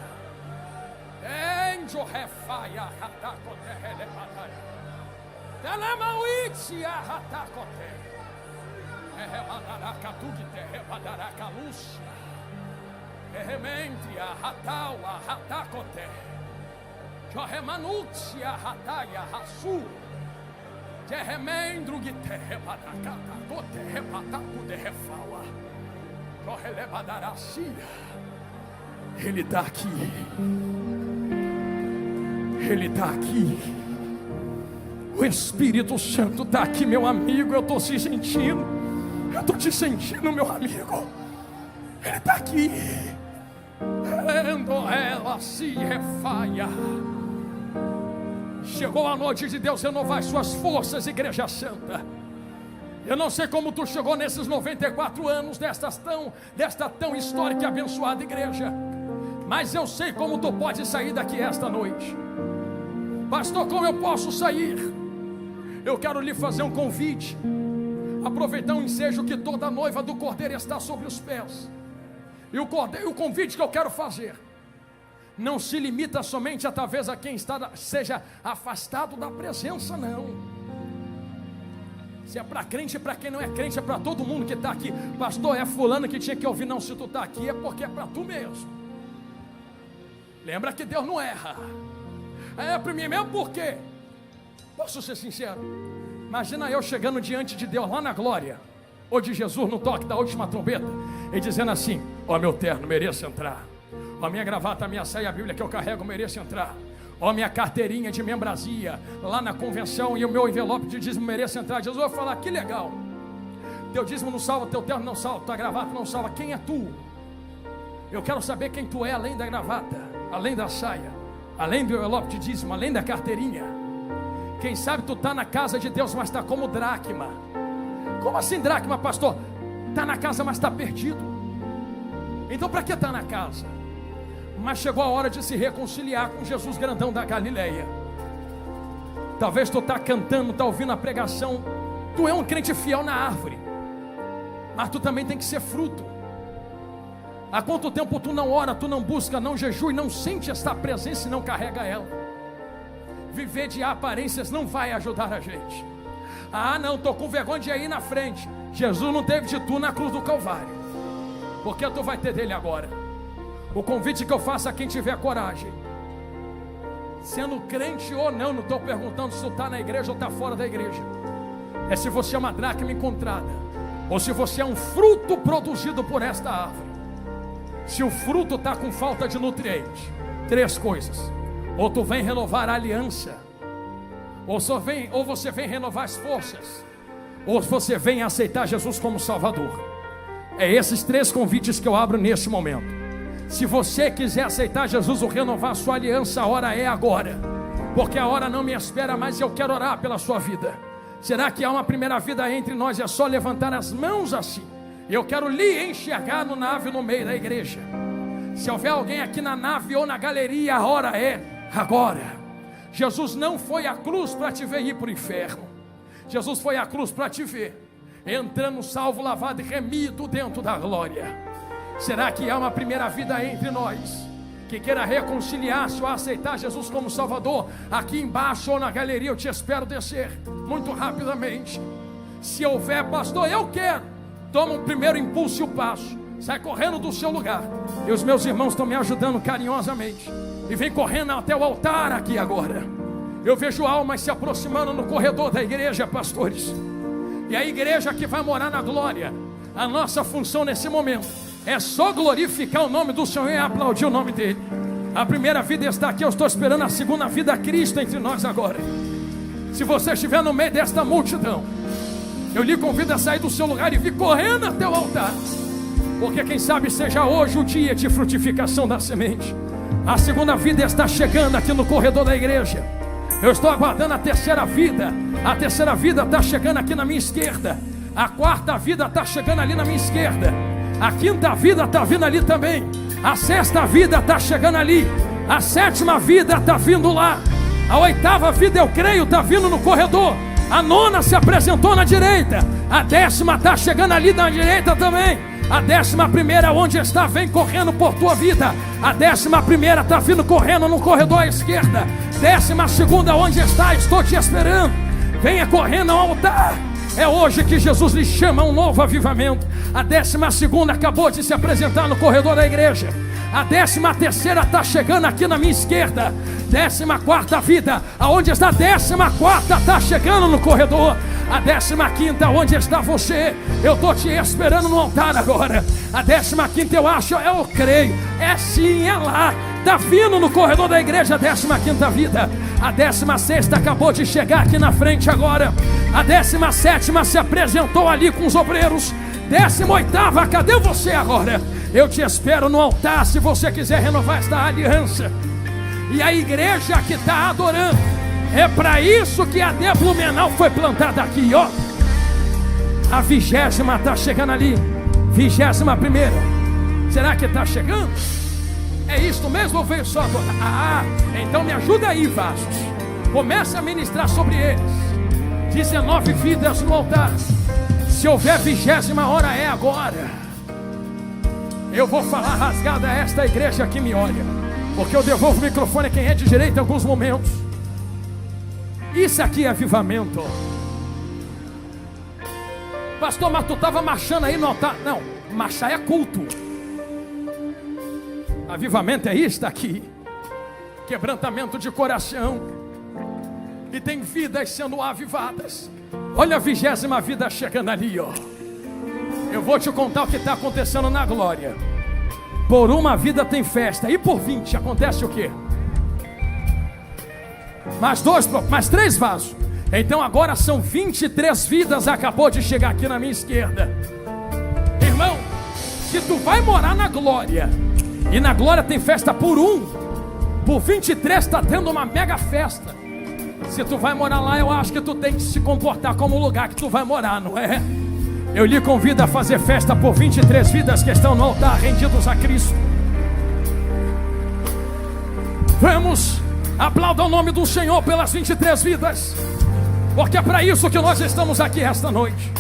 Ele está aqui. Ele está aqui. O Espírito Santo está aqui, meu amigo. Eu estou se sentindo. Eu estou te sentindo, meu amigo. Ele está aqui. Ela se refaia. Chegou a noite de Deus renovar suas forças, Igreja Santa. Eu não sei como tu chegou nesses 94 anos desta tão histórica e abençoada igreja, mas eu sei como tu pode sair daqui esta noite. Pastor, como eu posso sair? Eu quero lhe fazer um convite. Aproveitar um ensejo que toda noiva do Cordeiro está sobre os pés. E o convite que eu quero fazer não se limita somente a talvez a quem seja afastado da presença, não. Se é para crente e para quem não é crente, é para todo mundo que está aqui. Pastor, é fulano que tinha que ouvir. Não, se tu está aqui é porque é para tu mesmo. Lembra que Deus não erra. É para mim mesmo porque, posso ser sincero, imagina eu chegando diante de Deus lá na glória, ou de Jesus no toque da última trombeta, e dizendo assim: ó, meu terno, mereço entrar. Ó, minha gravata, minha saia, a Bíblia que eu carrego, mereço entrar. Ó, minha carteirinha de membresia lá na convenção e o meu envelope de dízimo merece entrar. Jesus vai falar: que legal, teu dízimo não salva, teu terno não salva, tua gravata não salva. Quem é tu? Eu quero saber quem tu é, além da gravata, além da saia, além do envelope de dízimo, além da carteirinha. Quem sabe tu está na casa de Deus, mas está como dracma. Como assim dracma, pastor? Está na casa, mas está perdido. Então para que está na casa? Mas chegou a hora de se reconciliar com Jesus grandão da Galileia. Talvez tu está cantando, está ouvindo a pregação. Tu é um crente fiel na árvore, mas tu também tem que ser fruto. Há quanto tempo tu não ora, tu não busca, não jejua e não sente esta presença e não carrega ela? Viver de aparências não vai ajudar a gente. Ah, não, estou com vergonha de ir na frente. Jesus não teve de tu na cruz do Calvário, porque tu vai ter dele agora. O convite que eu faço a quem tiver coragem, sendo crente ou não estou perguntando se tu está na igreja ou está fora da igreja, é se você é uma dracma encontrada, ou se você é um fruto produzido por esta árvore. Se o fruto está com falta de nutriente, três coisas: ou tu vem renovar a aliança, ou você vem renovar as forças, ou você vem aceitar Jesus como Salvador. É esses três convites que eu abro neste momento. Se você quiser aceitar Jesus ou renovar a sua aliança, a hora é agora, porque a hora não me espera mais e eu quero orar pela sua vida. Será que há uma primeira vida entre nós? É só levantar as mãos assim. Eu quero lhe enxergar no nave no meio da igreja. Se houver alguém aqui na nave ou na galeria, a hora é agora. Jesus não foi à cruz para te ver ir para o inferno. Jesus foi à cruz para te ver entrando salvo, lavado e remido dentro da glória. Será que há uma primeira vida entre nós que queira reconciliar-se ou aceitar Jesus como Salvador? Aqui embaixo ou na galeria eu te espero descer muito rapidamente. Se houver, pastor, eu quero, toma o primeiro impulso e o passo, sai correndo do seu lugar, e os meus irmãos estão me ajudando carinhosamente, e vem correndo até o altar aqui agora. Eu vejo almas se aproximando no corredor da igreja, pastores, e a igreja que vai morar na glória. A nossa função nesse momento é só glorificar o nome do Senhor e aplaudir o nome dele. A primeira vida está aqui, eu estou esperando a segunda vida, Cristo entre nós agora. Se você estiver no meio desta multidão, eu lhe convido a sair do seu lugar e vir correndo até o altar, porque quem sabe seja hoje o dia de frutificação da semente. A segunda vida está chegando aqui no corredor da igreja. Eu estou aguardando a terceira vida. A terceira vida está chegando aqui na minha esquerda. A quarta vida está chegando ali na minha esquerda. A quinta vida está vindo ali também. A sexta vida está chegando ali. A sétima vida está vindo lá. A oitava vida, eu creio, está vindo no corredor. A 9ª se apresentou na direita. A 10ª está chegando ali na direita também. A 11ª, onde está, vem correndo por tua vida. A 11ª está vindo correndo no corredor à esquerda. 12ª, onde está, estou te esperando. Venha correndo ao altar. É hoje que Jesus lhe chama a um novo avivamento. A 12ª acabou de se apresentar no corredor da igreja. A 13ª está chegando aqui na minha esquerda. 14ª vida, aonde está a 14ª está chegando no corredor. A 15ª, onde está você? Eu estou te esperando no altar agora. A 15ª eu acho, eu creio, é sim, é lá. Está vindo no corredor da igreja a 15ª vida. A 16ª acabou de chegar aqui na frente agora. A 17ª se apresentou ali com os obreiros. 18ª, cadê você agora? Eu te espero no altar se você quiser renovar esta aliança. E a igreja que está adorando, é para isso que a de Blumenau foi plantada aqui, ó. A 20ª está chegando ali. 21ª. Será que está chegando? É isso mesmo ou veio só adorar? Ah, então me ajuda aí, vasos. Começa a ministrar sobre eles. 19 vidas no altar. Se houver 20ª hora, é agora. Eu vou falar rasgada a esta igreja que me olha, porque eu devolvo o microfone a quem é de direito em alguns momentos. Isso aqui é avivamento. Pastor, mas tu estava marchando aí no altar. Não, marchar é culto. Avivamento é isso aqui. Quebrantamento de coração. E tem vidas sendo avivadas. Olha a 20ª vida chegando ali, ó. Eu vou te contar o que está acontecendo na glória. Por uma vida tem festa. E por 20 acontece o quê? Mais 3 vasos. Então agora são 23 vidas. Acabou de chegar aqui na minha esquerda. Irmão, se tu vai morar na glória, e na glória tem festa por 1, por 23 está tendo uma mega festa. Se tu vai morar lá, eu acho que tu tem que se comportar como o lugar que tu vai morar, não é? Eu lhe convido a fazer festa por 23 vidas que estão no altar, rendidos a Cristo. Vamos, aplauda o nome do Senhor pelas 23 vidas, porque é para isso que nós estamos aqui esta noite.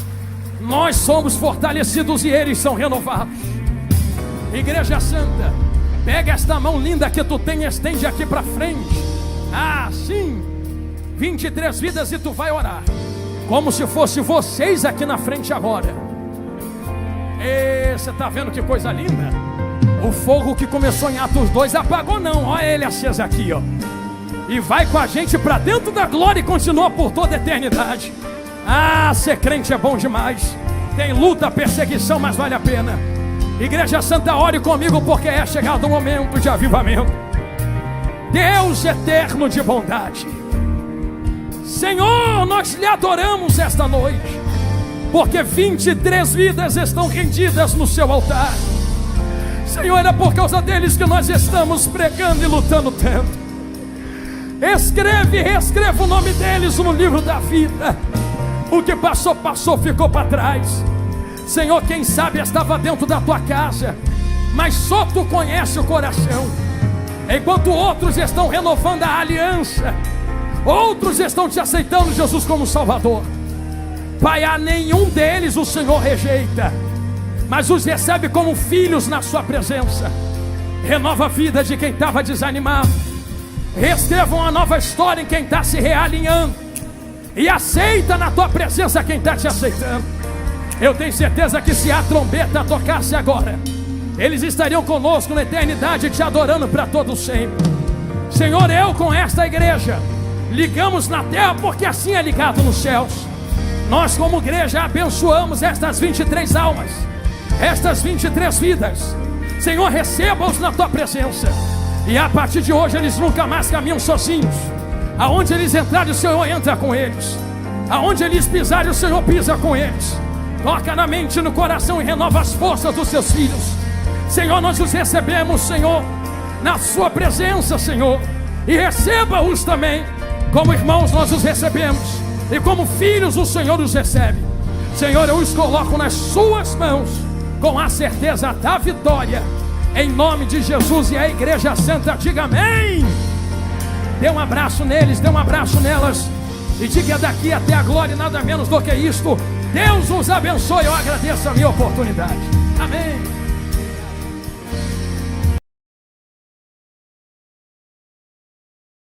Nós somos fortalecidos e eles são renovados. Igreja Santa, pega esta mão linda que tu tem e estende aqui para frente. Ah, sim, 23 vidas e tu vai orar como se fosse vocês aqui na frente agora. E você está vendo que coisa linda? O fogo que começou em Atos 2 apagou não, olha ele aceso aqui, ó. E vai com a gente para dentro da glória e continua por toda a eternidade. Ah, ser crente é bom demais. Tem luta, perseguição, mas vale a pena. Igreja Santa, ore comigo, porque é chegado o momento de avivamento. Deus eterno de bondade, Senhor, nós lhe adoramos esta noite, porque 23 vidas estão rendidas no seu altar. Senhor, é por causa deles que nós estamos pregando e lutando tanto. Reescreva o nome deles no livro da vida. O que passou, passou, ficou para trás. Senhor, quem sabe estava dentro da tua casa, mas só tu conhece o coração. Enquanto outros estão renovando a aliança, outros estão te aceitando, Jesus, como Salvador. Pai, a nenhum deles o Senhor rejeita, mas os recebe como filhos na sua presença. Renova a vida de quem estava desanimado. Reescreva uma nova história em quem está se realinhando. E aceita na tua presença quem está te aceitando. Eu tenho certeza que se a trombeta tocasse agora, eles estariam conosco na eternidade, te adorando para todo sempre. Senhor, eu com esta igreja ligamos na terra, porque assim é ligado nos céus. Nós como igreja abençoamos estas 23 almas, estas 23 vidas. Senhor, receba-os na tua presença. E a partir de hoje eles nunca mais caminham sozinhos. Aonde eles entrarem, o Senhor entra com eles. Aonde eles pisarem, o Senhor pisa com eles. Toca na mente e no coração e renova as forças dos seus filhos. Senhor, nós os recebemos, Senhor, na sua presença, Senhor. E receba-os também. Como irmãos nós os recebemos, e como filhos o Senhor os recebe. Senhor, eu os coloco nas suas mãos, com a certeza da vitória, em nome de Jesus. E a igreja santa diga amém. Dê um abraço neles, dê um abraço nelas. e diga daqui até a glória, nada menos do que isto. Deus os abençoe, eu agradeço a minha oportunidade. Amém.